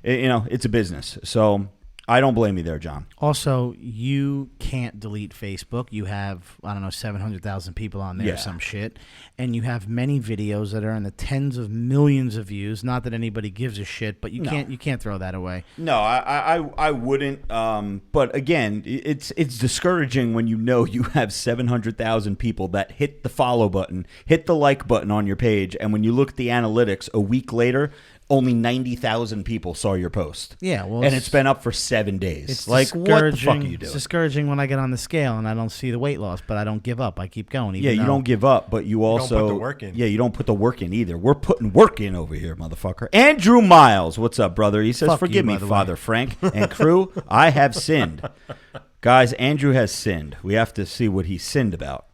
it's a business. So I don't blame you there, John. Also, you can't delete Facebook. You have, 700,000 people on there or some shit. And you have many videos that are in the tens of millions of views. Not that anybody gives a shit, but you can't throw that away. No, I wouldn't. But again, it's discouraging when you have 700,000 people that hit the follow button, hit the like button on your page, and when you look at the analytics a week later, only 90,000 people saw your post. Yeah, well, and it's been up for 7 days. It's like, what the fuck are you doing? It's discouraging when I get on the scale and I don't see the weight loss, but I don't give up. I keep going. You don't give up, but you also don't put the work in. Yeah, you don't put the work in either. We're putting work in over here, motherfucker. Andrew Miles, what's up, brother? He says, "Forgive me, Father Frank and crew. I have sinned." Guys, Andrew has sinned. We have to see what he sinned about.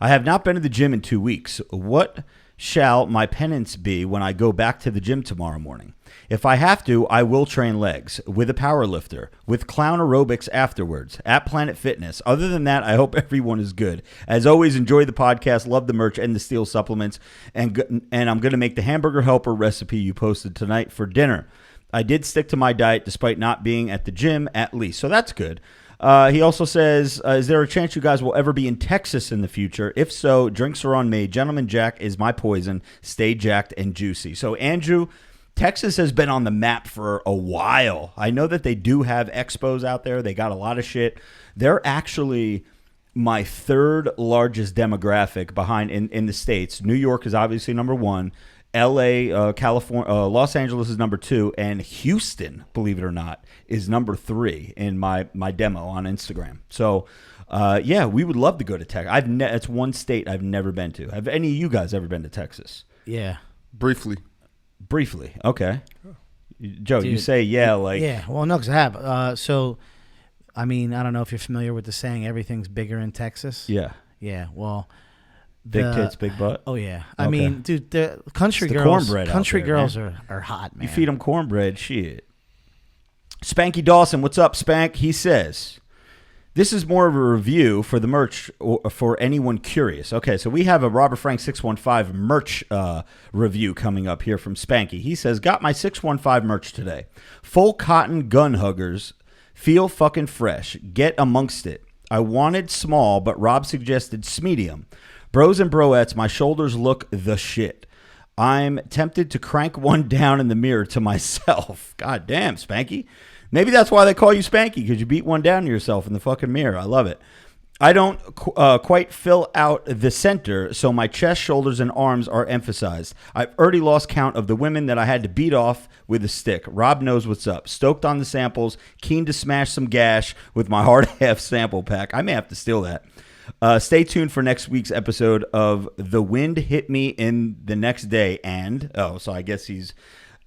I have not been to the gym in 2 weeks. What shall my penance be when I go back to the gym tomorrow morning? If I have to, I will train legs with a power lifter, with clown aerobics afterwards at Planet Fitness. Other than that, I hope everyone is good. As always, enjoy the podcast, love the merch and the steel supplements, and I'm going to make the hamburger helper recipe you posted tonight for dinner. I did stick to my diet despite not being at the gym at least, so that's good. He also says, is there a chance you guys will ever be in Texas in the future? If so, drinks are on me. Gentleman Jack is my poison. Stay jacked and juicy. So, Andrew, Texas has been on the map for a while. I know that they do have expos out there. They got a lot of shit. They're actually my third largest demographic behind in the States. New York is obviously number one. LA, California, Los Angeles is number 2, and Houston, believe it or not, is number 3 in my demo on Instagram. So, we would love to go to Texas. It's one state I've never been to. Have any of you guys ever been to Texas? Yeah. Briefly, okay. Joe, you say like... Yeah, well, no, because I have. I don't know if you're familiar with the saying, everything's bigger in Texas. Yeah. Yeah, well... Big tits, big butt. Oh yeah, I mean, dude, the country girls are hot, man. You feed them cornbread, shit. Spanky Dawson, what's up, Spank? He says, this is more of a review for the merch for anyone curious. Okay, so we have a Robert Frank 615 merch review coming up here from Spanky. He says, got my 615 merch today. Full cotton gun huggers, feel fucking fresh. Get amongst it. I wanted small, but Rob suggested medium. Bros and broettes, my shoulders look the shit. I'm tempted to crank one down in the mirror to myself. God damn, Spanky. Maybe that's why they call you Spanky, because you beat one down to yourself in the fucking mirror. I love it. I don't quite fill out the center, so my chest, shoulders, and arms are emphasized. I've already lost count of the women that I had to beat off with a stick. Rob knows what's up. Stoked on the samples, keen to smash some gash with my hard half sample pack. I may have to steal that. Stay tuned for next week's episode of The Wind Hit Me in the Next Day. So I guess he's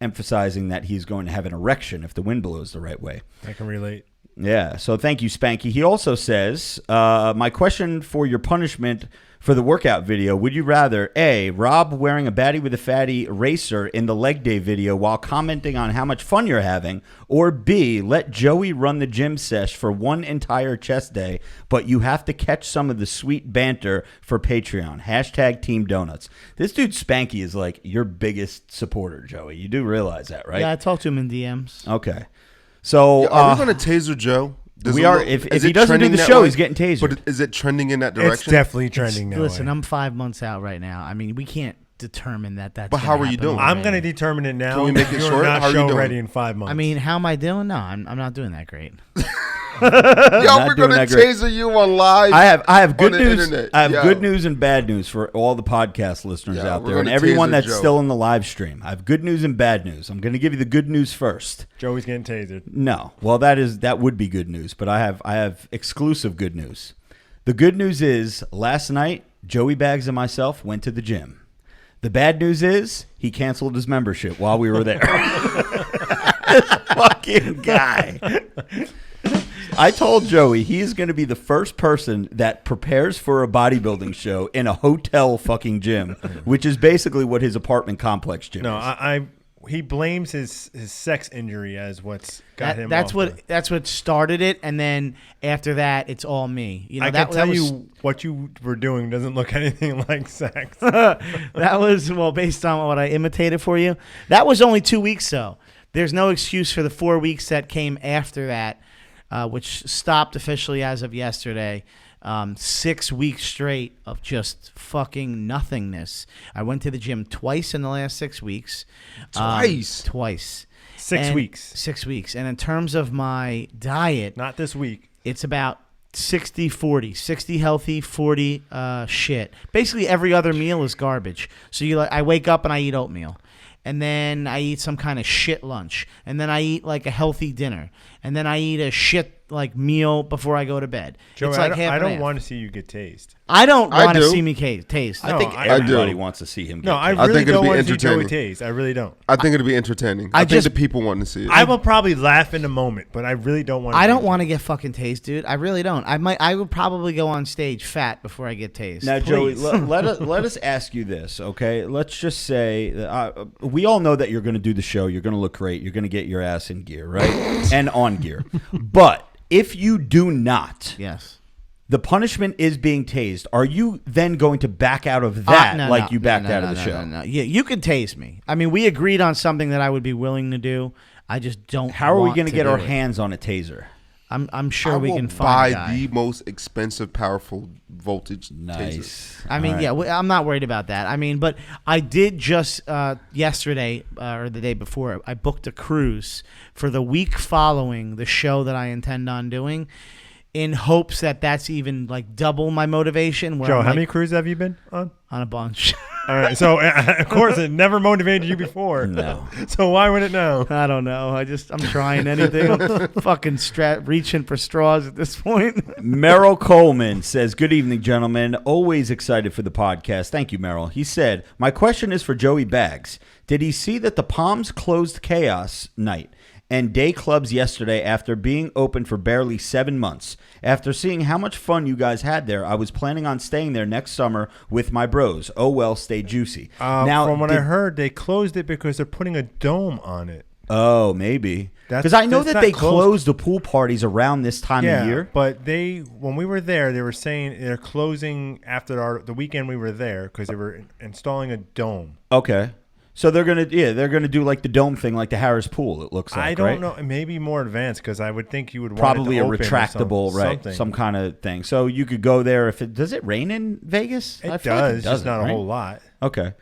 emphasizing that he's going to have an erection if the wind blows the right way. I can relate. Yeah, so thank you, Spanky. He also says, my question for your punishment for the workout video, would you rather, A, Rob wearing a baddie with a fatty racer in the leg day video while commenting on how much fun you're having, or B, let Joey run the gym sesh for one entire chest day, but you have to catch some of the sweet banter for Patreon. # Team Donuts. This dude Spanky is like your biggest supporter, Joey. You do realize that, right? Yeah, I talked to him in DMs. Okay. So are we going to taser Joe? We are. If he doesn't do the show, he's getting tasered. But is it trending in that direction? It's definitely trending that Listen, way. I'm 5 months out right now. I mean, we can't determine that. That's. But how are you doing? I'm going to determine it now. Can we make it You're short? not How are you show doing? ready in 5 months. I mean, how am I doing? No, I'm not doing that great. Yo, we're doing going to that great. taser you on live. I have good on the news. internet. I have Yo. good news and bad news for all the podcast listeners Yeah, out we're there and gonna everyone taser that's Joe. still in the live stream. I have good news and bad news. I'm going to give you the good news first. Joey's getting tasered. No, well that would be good news, but I have exclusive good news. The good news is last night Joey Bags and myself went to the gym. The bad news is he canceled his membership while we were there. This fucking guy. I told Joey he's going to be the first person that prepares for a bodybuilding show in a hotel fucking gym, which is basically what his apartment complex gym No, is. he blames his sex injury as what's got him. That's off that's what started it, and then after that, it's all me. You know, I that, can tell that was, you what you were doing doesn't look anything like sex. that was based on what I imitated for you. That was only 2 weeks though. There's no excuse for the 4 weeks that came after that, which stopped officially as of yesterday. 6 weeks straight of just fucking nothingness. I went to the gym twice in the last 6 weeks. Twice. 6 weeks. 6 weeks. And in terms of my diet, Not this week. it's about 60-40. 60 healthy, 40 shit. Basically every other meal is garbage. So I wake up and I eat oatmeal. And then I eat some kind of shit lunch. And then I eat like a healthy dinner. And then I eat a shit like meal before I go to bed. Joey, it's like I don't want to see you get tased. I don't I want to do. see me taste. I think I everybody do. wants to see him. No, get I tased. really think it'll don't be want to see Joey entertaining. tased. I really don't. I think it'll be entertaining. I think the people want to see it. I will probably laugh in the moment, but I really don't want. I don't want to get fucking tased, dude. I really don't. I would probably go on stage fat before I get tased. Now, Joey, Please. let us ask you this, okay? Let's just say that, we all know that you're going to do the show. You're going to look great. You're going to get your ass in gear, right? And on gear. But if you do not, Yes. the punishment is being tased. Are you then going to back out of that you backed out of the show? No. Yeah, you could tase me. I mean, we agreed on something that I would be willing to do. I just don't. How are we going to get our do it. hands on a taser? I'm sure I we will can find a guy. buy the most expensive, powerful voltage taser. Nice. I mean, All right. yeah, I'm not worried about that. I mean, but I did just yesterday or the day before, I booked a cruise for the week following the show that I intend on doing, in hopes that that's even like double my motivation. Where Joe, I'm how like, many cruises have you been on? on a bunch. All right, so of course it never motivated you before. No. So why would it now? I don't know. I'm trying anything. I'm fucking reaching for straws at this point. Merrill Coleman says, good evening, gentlemen. Always excited for the podcast. Thank you, Merrill. He said, my question is for Joey Bags. Did he see that the Palms closed Chaos night and day clubs yesterday after being open for barely 7 months? After seeing how much fun you guys had there, I was planning on staying there next summer with my bros. Oh, well, stay juicy. From what I heard, they closed it because they're putting a dome on it. Oh, maybe. That's- Because I know that's that not they closed. closed the pool parties around this time of year. But when we were there, they were saying they're closing after the weekend we were there because they were installing a dome. Okay. So they're gonna do like the dome thing, like the Harris Pool. It looks like. I don't right? know, maybe more advanced because I would think you would Probably a want it to open or retractable, right? something. Some kind of thing. So you could go there if it does. It rain in Vegas? It I feel like does, just not right? a whole lot. Okay.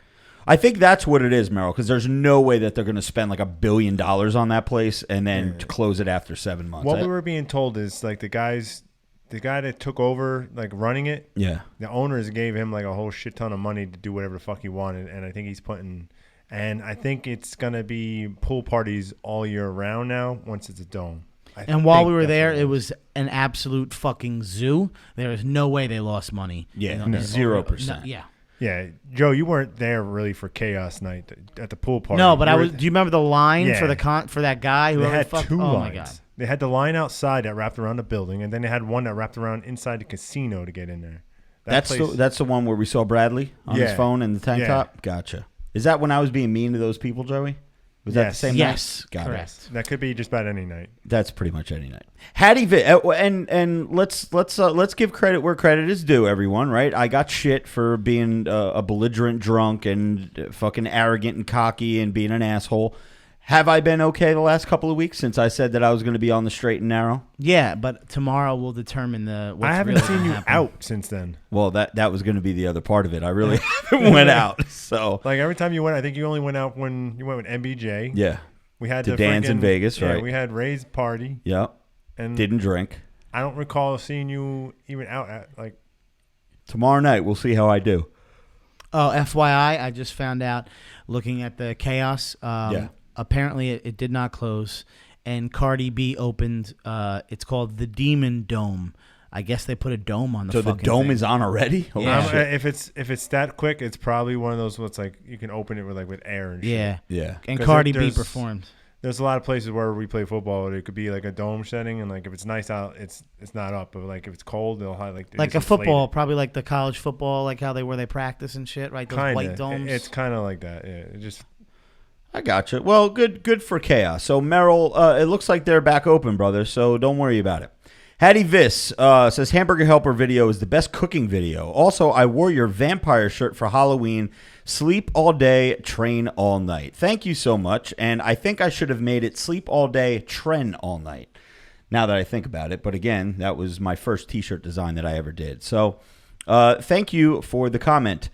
I think that's what it is, Merrill, because there's no way that they're going to spend like $1 billion on that place and then close it after 7 months. What we were being told is like the guys the guy that took over, like, running it, Yeah. the owners gave him, like, a whole shit ton of money to do whatever the fuck he wanted, and I think he's putting – and I think it's going to be pool parties all year round now once it's a dome. And while we were there, it was an absolute fucking zoo. There is no way they lost money. Yeah, 0%. Yeah. Yeah, Joe, you weren't there really for chaos night at the pool party. No, but I was. Do you remember the line Yeah. for that guy? They had fuck, two oh lines. my god! They had the line outside that wrapped around the building, and then they had one that wrapped around inside the casino to get in there. That's the one where we saw Bradley on his phone in the tank top? Gotcha. Is that when I was being mean to those people, Joey? Was that the same night? Yes, Got correct. it. That could be just about any night. That's pretty much any night. Hattie and let's give credit where credit is due, everyone. Right? I got shit for being a belligerent drunk and fucking arrogant and cocky and being an asshole. Have I been okay the last couple of weeks since I said that I was going to be on the straight and narrow? Yeah, but tomorrow will determine what's I haven't really seen gonna you happen. out since then. Well, that was going to be the other part of it. I really haven't went out. So Like every time you went, I think you only went out when you went with MBJ. yeah, We had to Dan's in Vegas, right? We had Ray's party, yeah. and Didn't drink. I don't recall seeing you even out at like. Tomorrow night, we'll see how I do. Oh, FYI, I just found out looking at the chaos. Apparently, it did not close, and Cardi B opened. It's called the Demon Dome. I guess they put a dome on the. So the fucking dome thing. is on already? Holy shit. If it's that quick, it's probably one of those what's like you can open it with air and shit. Yeah, Yeah. and 'Cause Cardi B there's- performed. There's a lot of places where we play football. It could be like a dome setting, and like if it's nice out, it's not up. But like if it's cold, they'll have they Like just a inflate football, it. probably like the college football, like how they practice and shit, right? Those Kinda. white domes. It's kind of like that. Yeah, it just I gotcha. Well, good for chaos. So Merrill, it looks like they're back open, brother. So don't worry about it. Hattie Viss says Hamburger Helper video is the best cooking video. Also, I wore your vampire shirt for Halloween. Sleep all day, train all night. Thank you so much. And I think I should have made it sleep all day, tren all night. Now that I think about it. But again, that was my first t-shirt design that I ever did. So thank you for the comment.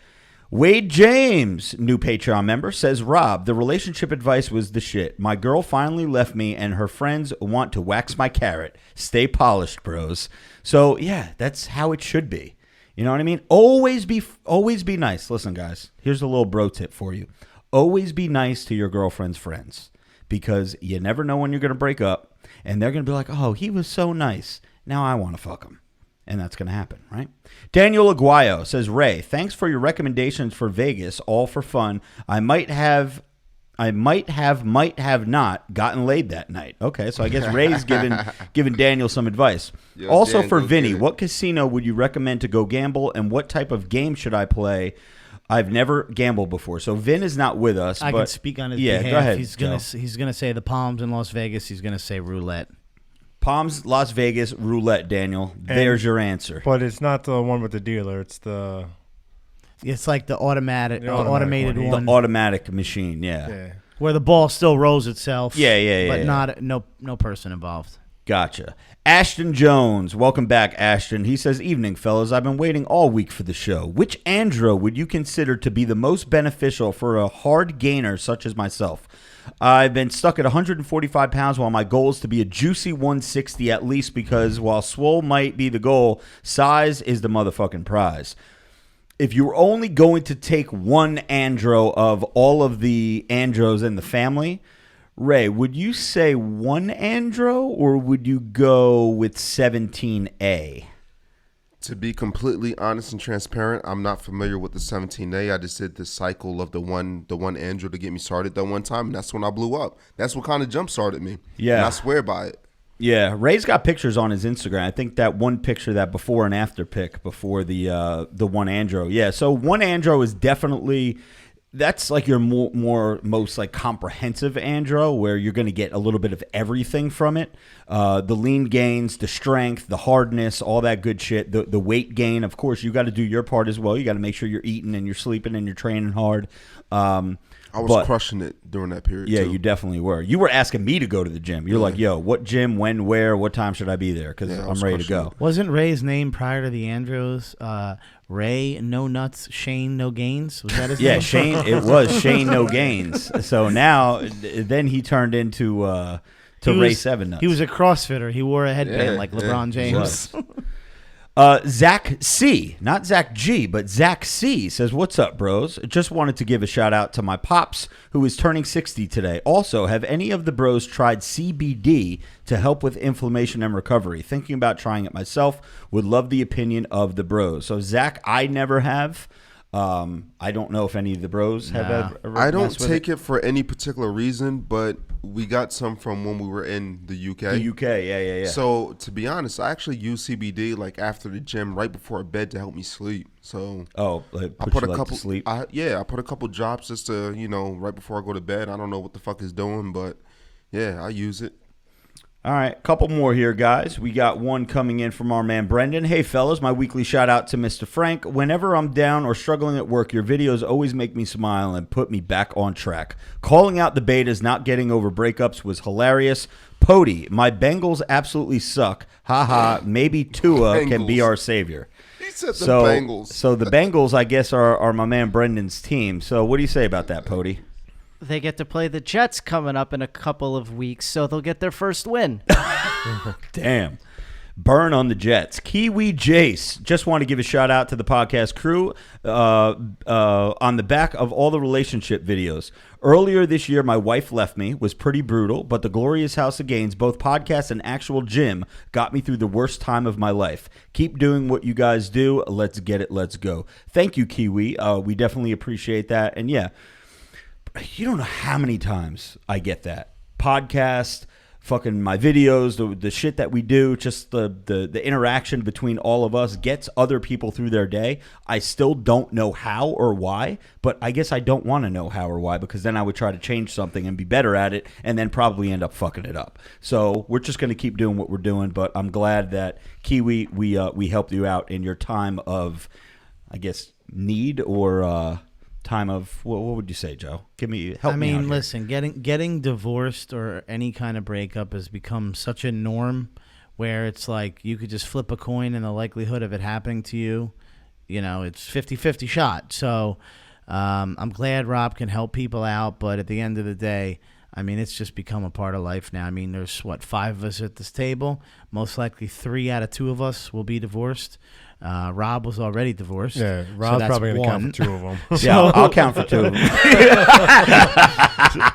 Wade James, new Patreon member, says, Rob, the relationship advice was the shit. My girl finally left me and her friends want to wax my carrot. Stay polished, bros. So, yeah, that's how it should be. You know what I mean? Always be nice. Listen, guys, here's a little bro tip for you. Always be nice to your girlfriend's friends because you never know when you're going to break up and they're going to be like, oh, he was so nice. Now I want to fuck him. And that's going to happen, right? Daniel Aguayo says, Ray, thanks for your recommendations for Vegas, all for fun. I might have not gotten laid that night. Okay, so I guess Ray's giving Daniel some advice. Yo, also Dan, for go Vinny, get it. what casino would you recommend to go gamble and what type of game should I play? I've never gambled before. So Vin is not with us. I but can speak on his yeah, behalf. go ahead. He's gonna say the Palms in Las Vegas. He's gonna say roulette. Palms, Las Vegas, roulette, Daniel. There's your answer. but it's not the one with the dealer. It's the It's like the automatic, The automatic automated one. one, The automatic machine, yeah. where the ball still rolls itself. Yeah, but yeah. no person involved. Gotcha. Ashton Jones. Welcome back, Ashton. He says, evening, fellas. I've been waiting all week for the show. Which andro would you consider to be the most beneficial for a hard gainer such as myself? I've been stuck at 145 pounds while my goal is to be a juicy 160 at least because while swole might be the goal, size is the motherfucking prize. If you were only going to take one andro of all of the andros in the family, Ray, would you say one andro or would you go with 17A? To be completely honest and transparent, I'm not familiar with the 17A. I just did the cycle of the one andro to get me started that one time, and that's when I blew up. That's what kind of jump started me. Yeah. And I swear by it. Yeah, Ray's got pictures on his Instagram. I think that one picture, that before and after pic before the one andro. Yeah, so one andro is definitely, that's like your most like comprehensive andro where you're going to get a little bit of everything from it. The lean gains, the strength, the hardness, all that good shit. The weight gain, of course, you got to do your part as well. You got to make sure you're eating and you're sleeping and you're training hard. I was crushing it during that period, Yeah, too. you definitely were. You were asking me to go to the gym. You're like, yo, what gym, when, where, what time should I be there? Because Yeah, I I'm was ready to crushing go. it. Wasn't Ray's name prior to the Andros Ray No Nuts, Shane No Gains? Was that his Yeah, name? Shane. It was Shane No Gains. So now, then he turned into He Ray was- Seven Nuts. He was a CrossFitter. He wore a headband Yeah, like yeah, LeBron he James. Zach C, not Zach G, but Zach C says, "What's up, bros? Just wanted to give a shout out to my pops who is turning 60 today. Also, have any of the bros tried CBD to help with inflammation and recovery? Thinking about trying it myself. Would love the opinion of the bros." So, Zach, I never have. I don't know if any of the bros have ever. I don't take it for any particular reason, but we got some from when we were in the UK. The UK, yeah. So to be honest, I actually use CBD like after the gym, right before bed, to help me sleep. So like I put a like couple to sleep. I put a couple drops just to right before I go to bed. I don't know what the fuck it's doing, but yeah, I use it. All right, couple more here, guys. We got one coming in from our man Brendan. "Hey, fellas, my weekly shout out to Mr. Frank. Whenever I'm down or struggling at work, your videos always make me smile and put me back on track. Calling out the betas not getting over breakups was hilarious. Pody, my Bengals absolutely suck. Ha. Maybe Tua can be our savior." He said the Bengals. So the Bengals, I guess, are my man Brendan's team. So what do you say about that, Pody? They get to play the Jets coming up in a couple of weeks, so they'll get their first win. Damn. Burn on the Jets. Kiwi Jace. Just want to give a shout out to the podcast crew on the back of all the relationship videos. Earlier this year, my wife left me. Was pretty brutal, but the Glorious House of Gainz, both podcast and actual gym, got me through the worst time of my life. Keep doing what you guys do. Let's get it. Let's go. Thank you, Kiwi. We definitely appreciate that. And yeah, you don't know how many times I get that. Podcast, fucking my videos, the shit that we do, just the interaction between all of us gets other people through their day. I still don't know how or why, but I guess I don't want to know how or why, because then I would try to change something and be better at it and then probably end up fucking it up. So we're just going to keep doing what we're doing, but I'm glad that, Kiwi, we helped you out in your time of, I guess, need or time of what would you say, Joe? Help me out here. Listen, getting divorced or any kind of breakup has become such a norm where it's like you could just flip a coin and the likelihood of it happening to you, it's 50-50 shot. So I'm glad Rob can help people out, but at the end of the day, it's just become a part of life now. There's 5 of us at this table. Most likely 3 out of 2 of us will be divorced. Rob was already divorced. Yeah, Rob's so probably going to count for 2 of them. Yeah, I'll count for 2 of them.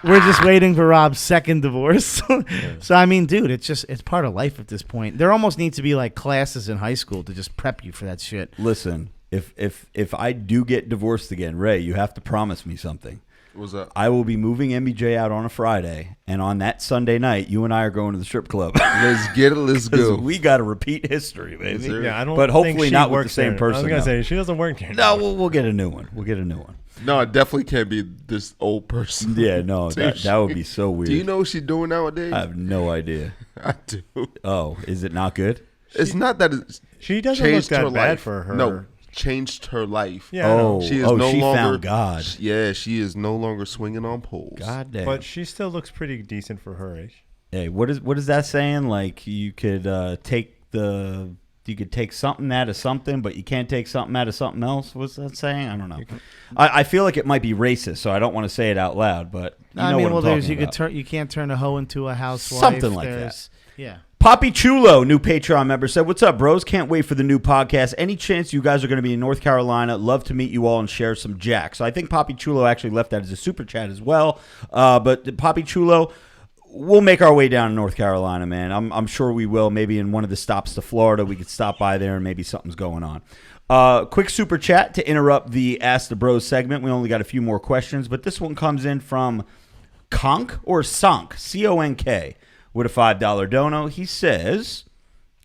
We're just waiting for Rob's second divorce. So, dude, it's part of life at this point. There almost needs to be like classes in high school to just prep you for that shit. Listen, if I do get divorced again, Ray, you have to promise me something. What's up? I will be moving MBJ out on a Friday, and on that Sunday night, you and I are going to the strip club. Let's get it. Let's go. We got to repeat history, baby. Yeah, I don't. But hopefully think not with the same person. I was gonna say she doesn't work there. No, we'll get a new one. No, it definitely can't be this old person. Yeah, no, that would be so weird. Do you know what she's doing nowadays? I have no idea. I do. Oh, is it not good? It's not that she doesn't look that bad for her. No, changed her life. Yeah. She found God. She is no longer swinging on poles. God damn. But she still looks pretty decent for her age. Hey, what is that saying? Like you could take something out of something, but you can't take something out of something else. What's that saying? I don't know. I feel like it might be racist, so I don't want to say it out loud. But you can't turn a hoe into a housewife. Something like that. Yeah. Poppy Chulo, new Patreon member, said, "What's up, bros? Can't wait for the new podcast. Any chance you guys are going to be in North Carolina? Love to meet you all and share some jack." So I think Poppy Chulo actually left that as a super chat as well. But Poppy Chulo, we'll make our way down to North Carolina, man. I'm sure we will. Maybe in one of the stops to Florida, we could stop by there and maybe something's going on. Quick super chat to interrupt the Ask the Bros segment. We only got a few more questions, but this one comes in from Conk or Sonk, C-O-N-K. With a $5 dono. He says,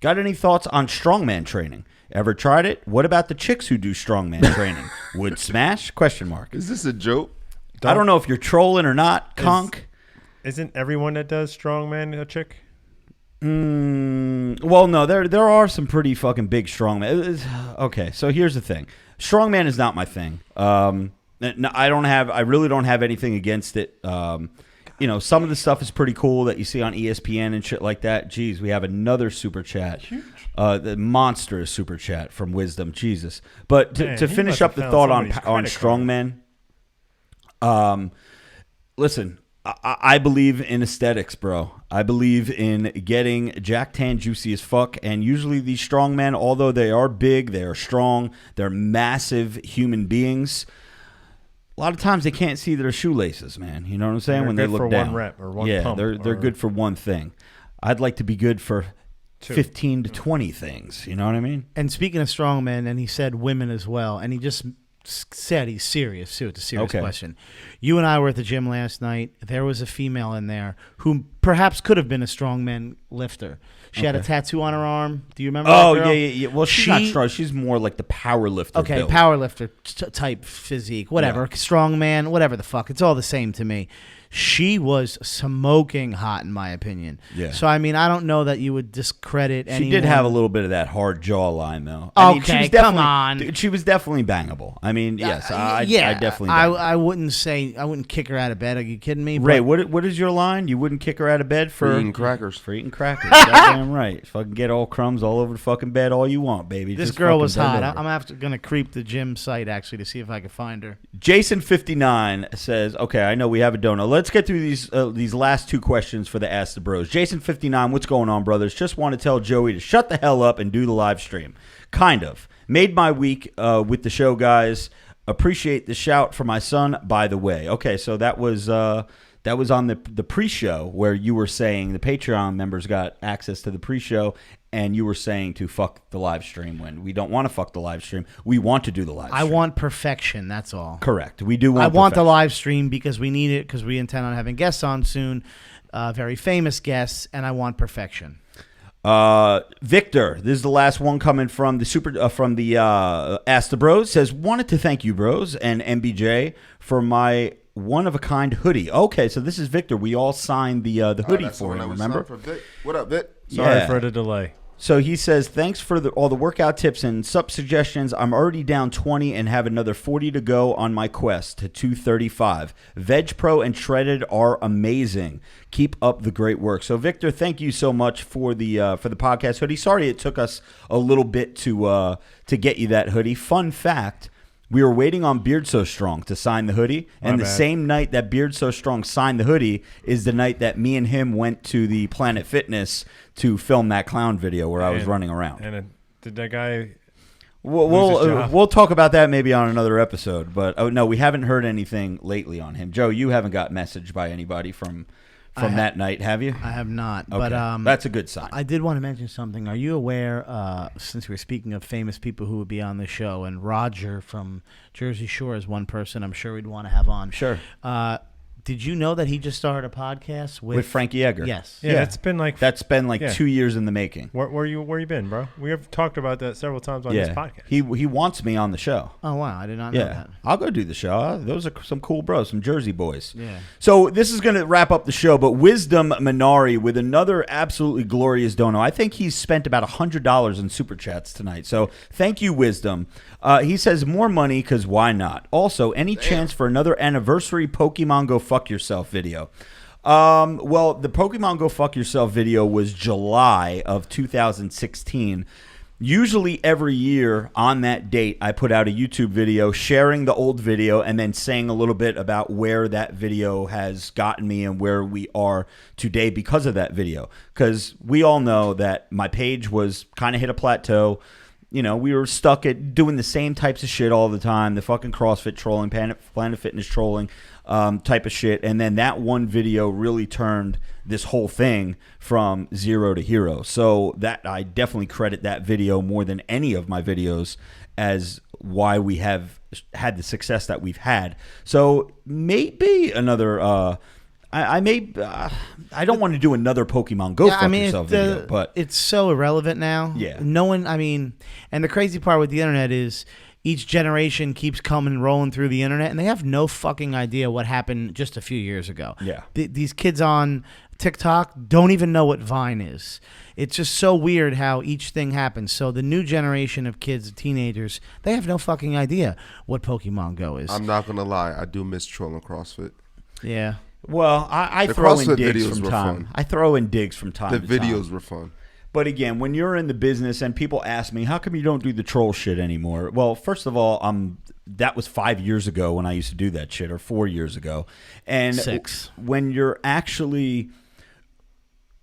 "Got any thoughts on strongman training? Ever tried it? What about the chicks who do strongman training? Would smash? ? Is this a joke? I don't know if you're trolling or not, Conk. Isn't everyone that does strongman a chick? Well, no, there are some pretty fucking big strongmen. Okay, so here's the thing. Strongman is not my thing. I really don't have anything against it. Some of the stuff is pretty cool that you see on ESPN and shit like that. Jeez, we have another super chat. The monstrous super chat from Wisdom. Jesus. But to finish up the thought on strongmen, listen, I believe in aesthetics, bro. I believe in getting jacked tan juicy as fuck. And usually these strong men, although they are big, they are strong, they're massive human beings. A lot of times they can't see their shoelaces, man. You know what I'm saying? They're when they good look for down. one rep or one yeah, pump. they're good for one thing. I'd like to be good for 15 to 20 things. You know what I mean? And speaking of strong men, and he said women as well, and he just said he's serious too. It's a serious question. You and I were at the gym last night. There was a female in there who perhaps could have been a strongman lifter. She had a tattoo on her arm. Do you remember? Oh, that girl? yeah. Well, she's not strong. She's more like the power lifter. Okay, build. power lifter type physique, whatever. Strong man, whatever the fuck. It's all the same to me. She was smoking hot, in my opinion. Yeah. So, I mean, I don't know that you would discredit anyone. She did have a little bit of that hard jawline, though. Okay, come on. Dude, she was definitely bangable. I mean, yes, I definitely. I wouldn't kick her out of bed. Are you kidding me? Ray, what is your line? You wouldn't kick her out of bed for eating crackers. For eating crackers. Goddamn right. Fucking get all crumbs all over the fucking bed all you want, baby. This Just girl was fucking hot. bend over. I'm gonna creep the gym site actually to see if I can find her. Jason59 says, okay, I know we have a donut. Let's get through these last two questions for the Ask the Bros. Jason59, what's going on, brothers? Just want to tell Joey to shut the hell up and do the live stream. Kind of. Made my week with the show, guys. Appreciate the shout for my son, by the way. Okay, so that was on the pre-show where you were saying the Patreon members got access to the pre-show, and you were saying to fuck the live stream when we don't want to fuck the live stream. We want to do the live stream. I want perfection, that's all. Correct. We do want I want the perfection. live stream because we need it, because we intend on having guests on soon, very famous guests, and I want perfection. Victor, this is the last one coming from the Ask the Bros. Says, wanted to thank you, bros, and MBJ for my one-of-a-kind hoodie. Okay, so this is Victor. We all signed the hoodie for him, remember? For Vic. What up, Vic? Sorry for the delay. So he says, thanks for all the workout tips and sub suggestions. I'm already down 20 and have another 40 to go on my quest to 235. Veg Pro and Shredded are amazing. Keep up the great work. So Victor, thank you so much for the podcast hoodie. Sorry it took us a little bit to get you that hoodie. Fun fact, we were waiting on Beard So Strong to sign the hoodie, and the same night that Beard So Strong signed the hoodie is the night that me and him went to the Planet Fitness to film that clown video where I was running around. And did that guy... We'll talk about that maybe on another episode, but no, we haven't heard anything lately on him. Joe, you haven't got messaged by anybody from that night, have you? I have not, Okay. but that's a good sign. I did want to mention something. Are you aware, since we're speaking of famous people who would be on the show, and Roger from Jersey Shore is one person I'm sure we'd want to have on. Sure. Did you know that he just started a podcast with Frankie Egger? Yes. Yeah, that's been like 2 years in the making. Where you been, bro? We have talked about that several times on this podcast. He wants me on the show. Oh wow, I did not know that. I'll go do the show. Those are some cool bros, some Jersey boys. Yeah. So this is going to wrap up the show, but Wisdom Minari with another absolutely glorious dono. I think he's spent about $100 in super chats tonight. So thank you, Wisdom. He says more money because why not? Also, any chance for another anniversary Pokemon Go Fuck Yourself video? Well, the Pokemon Go Fuck Yourself video was July of 2016. Usually every year on that date, I put out a YouTube video sharing the old video and then saying a little bit about where that video has gotten me and where we are today because of that video. Because we all know that my page was kind of hit a plateau. You know, we were stuck at doing the same types of shit all the time, the fucking CrossFit trolling, Planet Fitness trolling type of shit. And then that one video really turned this whole thing from zero to hero. So that I definitely credit that video more than any of my videos as why we have had the success that we've had. So maybe another... I don't want to do another Pokemon Go Fuck Yourself video, but it's so irrelevant now. Yeah. No one, and the crazy part with the internet is each generation keeps coming and rolling through the internet, and they have no fucking idea what happened just a few years ago. Yeah. These kids on TikTok don't even know what Vine is. It's just so weird how each thing happens. So the new generation of kids, teenagers, they have no fucking idea what Pokemon Go is. I'm not going to lie. I do miss trolling CrossFit. Yeah. Well, I The throw in CrossFit digs videos from were time. fun. I throw in digs from time The to time. videos were fun. But again, when you're in the business and people ask me, how come you don't do the troll shit anymore? Well, first of all, that was 5 years ago when I used to do that shit, or 4 years ago. And 6. When you're actually...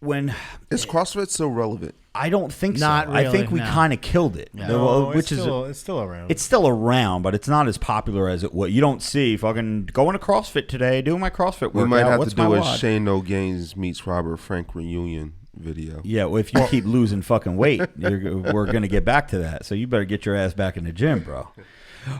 Is CrossFit still relevant? I don't think Not so. really, I think we no. kind of killed it. No, Which it's still around. It's still around, but it's not as popular as it was. You don't see fucking going to CrossFit today, doing my CrossFit workout. We might have What's to do my a WOD? Shane No Gainz meets Robert Frank reunion video. Yeah, well, if you keep losing fucking weight, we're going to get back to that. So you better get your ass back in the gym, bro.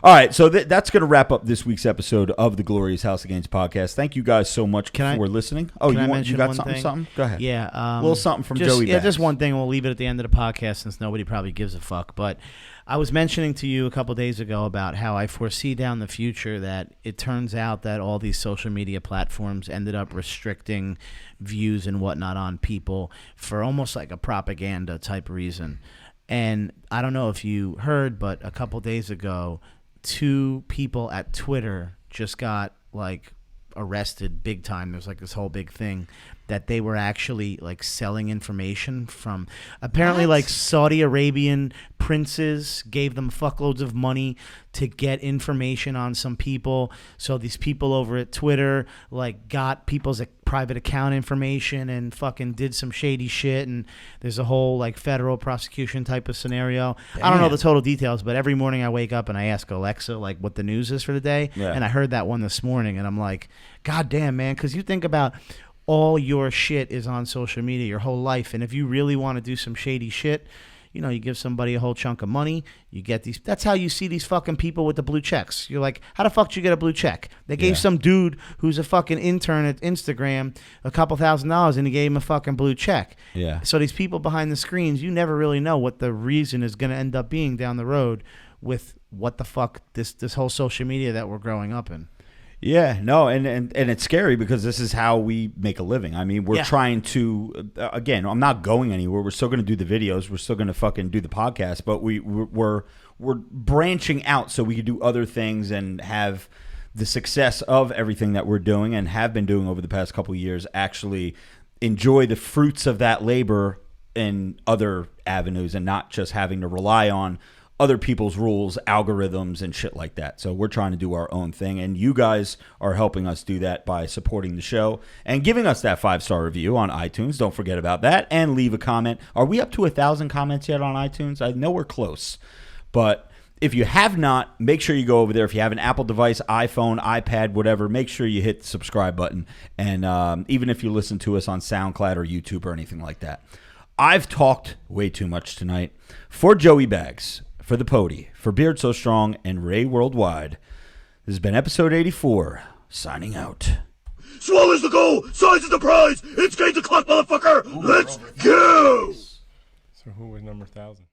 All right, so that's going to wrap up this week's episode of the Glorious House of Gainz podcast. Thank you guys so much for listening. Oh, you got something? Go ahead. Yeah. A little something from Joey Yeah, Bags. just one thing. We'll leave it at the end of the podcast since nobody probably gives a fuck. But I was mentioning to you a couple days ago about how I foresee down the future that it turns out that all these social media platforms ended up restricting views and whatnot on people for almost like a propaganda type reason. And I don't know if you heard, but a couple days ago, 2 people at Twitter just got like arrested big time. There's like this whole big thing that they were actually like selling information from apparently like Saudi Arabian princes gave them fuckloads of money to get information on some people. So these people over at Twitter like got people's private account information and fucking did some shady shit. And there's a whole like federal prosecution type of scenario. Damn. I don't know the total details, but every morning I wake up and I ask Alexa like what the news is for the day. Yeah. And I heard that one this morning and I'm like, God damn, man. Because you think about all your shit is on social media your whole life. And if you really want to do some shady shit, you know, you give somebody a whole chunk of money, you get these. That's how you see these fucking people with the blue checks. You're like, how the fuck did you get a blue check? They gave some dude who's a fucking intern at Instagram a couple $1,000 and he gave him a fucking blue check. Yeah. So these people behind the screens, you never really know what the reason is going to end up being down the road with what the fuck this whole social media that we're growing up in. Yeah, no, and it's scary because this is how we make a living. I mean, we're trying to, again, I'm not going anywhere. We're still going to do the videos. We're still going to fucking do the podcast, but we're branching out so we can do other things and have the success of everything that we're doing and have been doing over the past couple of years actually enjoy the fruits of that labor in other avenues and not just having to rely on other people's rules, algorithms, and shit like that. So we're trying to do our own thing, and you guys are helping us do that by supporting the show and giving us that 5-star review on iTunes. Don't forget about that, and leave a comment. Are we up to 1,000 comments yet on iTunes? I know we're close, but if you have not, make sure you go over there. If you have an Apple device, iPhone, iPad, whatever, make sure you hit the subscribe button, and even if you listen to us on SoundCloud or YouTube or anything like that. I've talked way too much tonight. For Joey Bags, for the Pody, for Beard So Strong, and Ray Worldwide, this has been episode 84, signing out. Swallows the goal, size is the prize, it's Gainz o'clock, motherfucker, let's go! So who was number 1,000?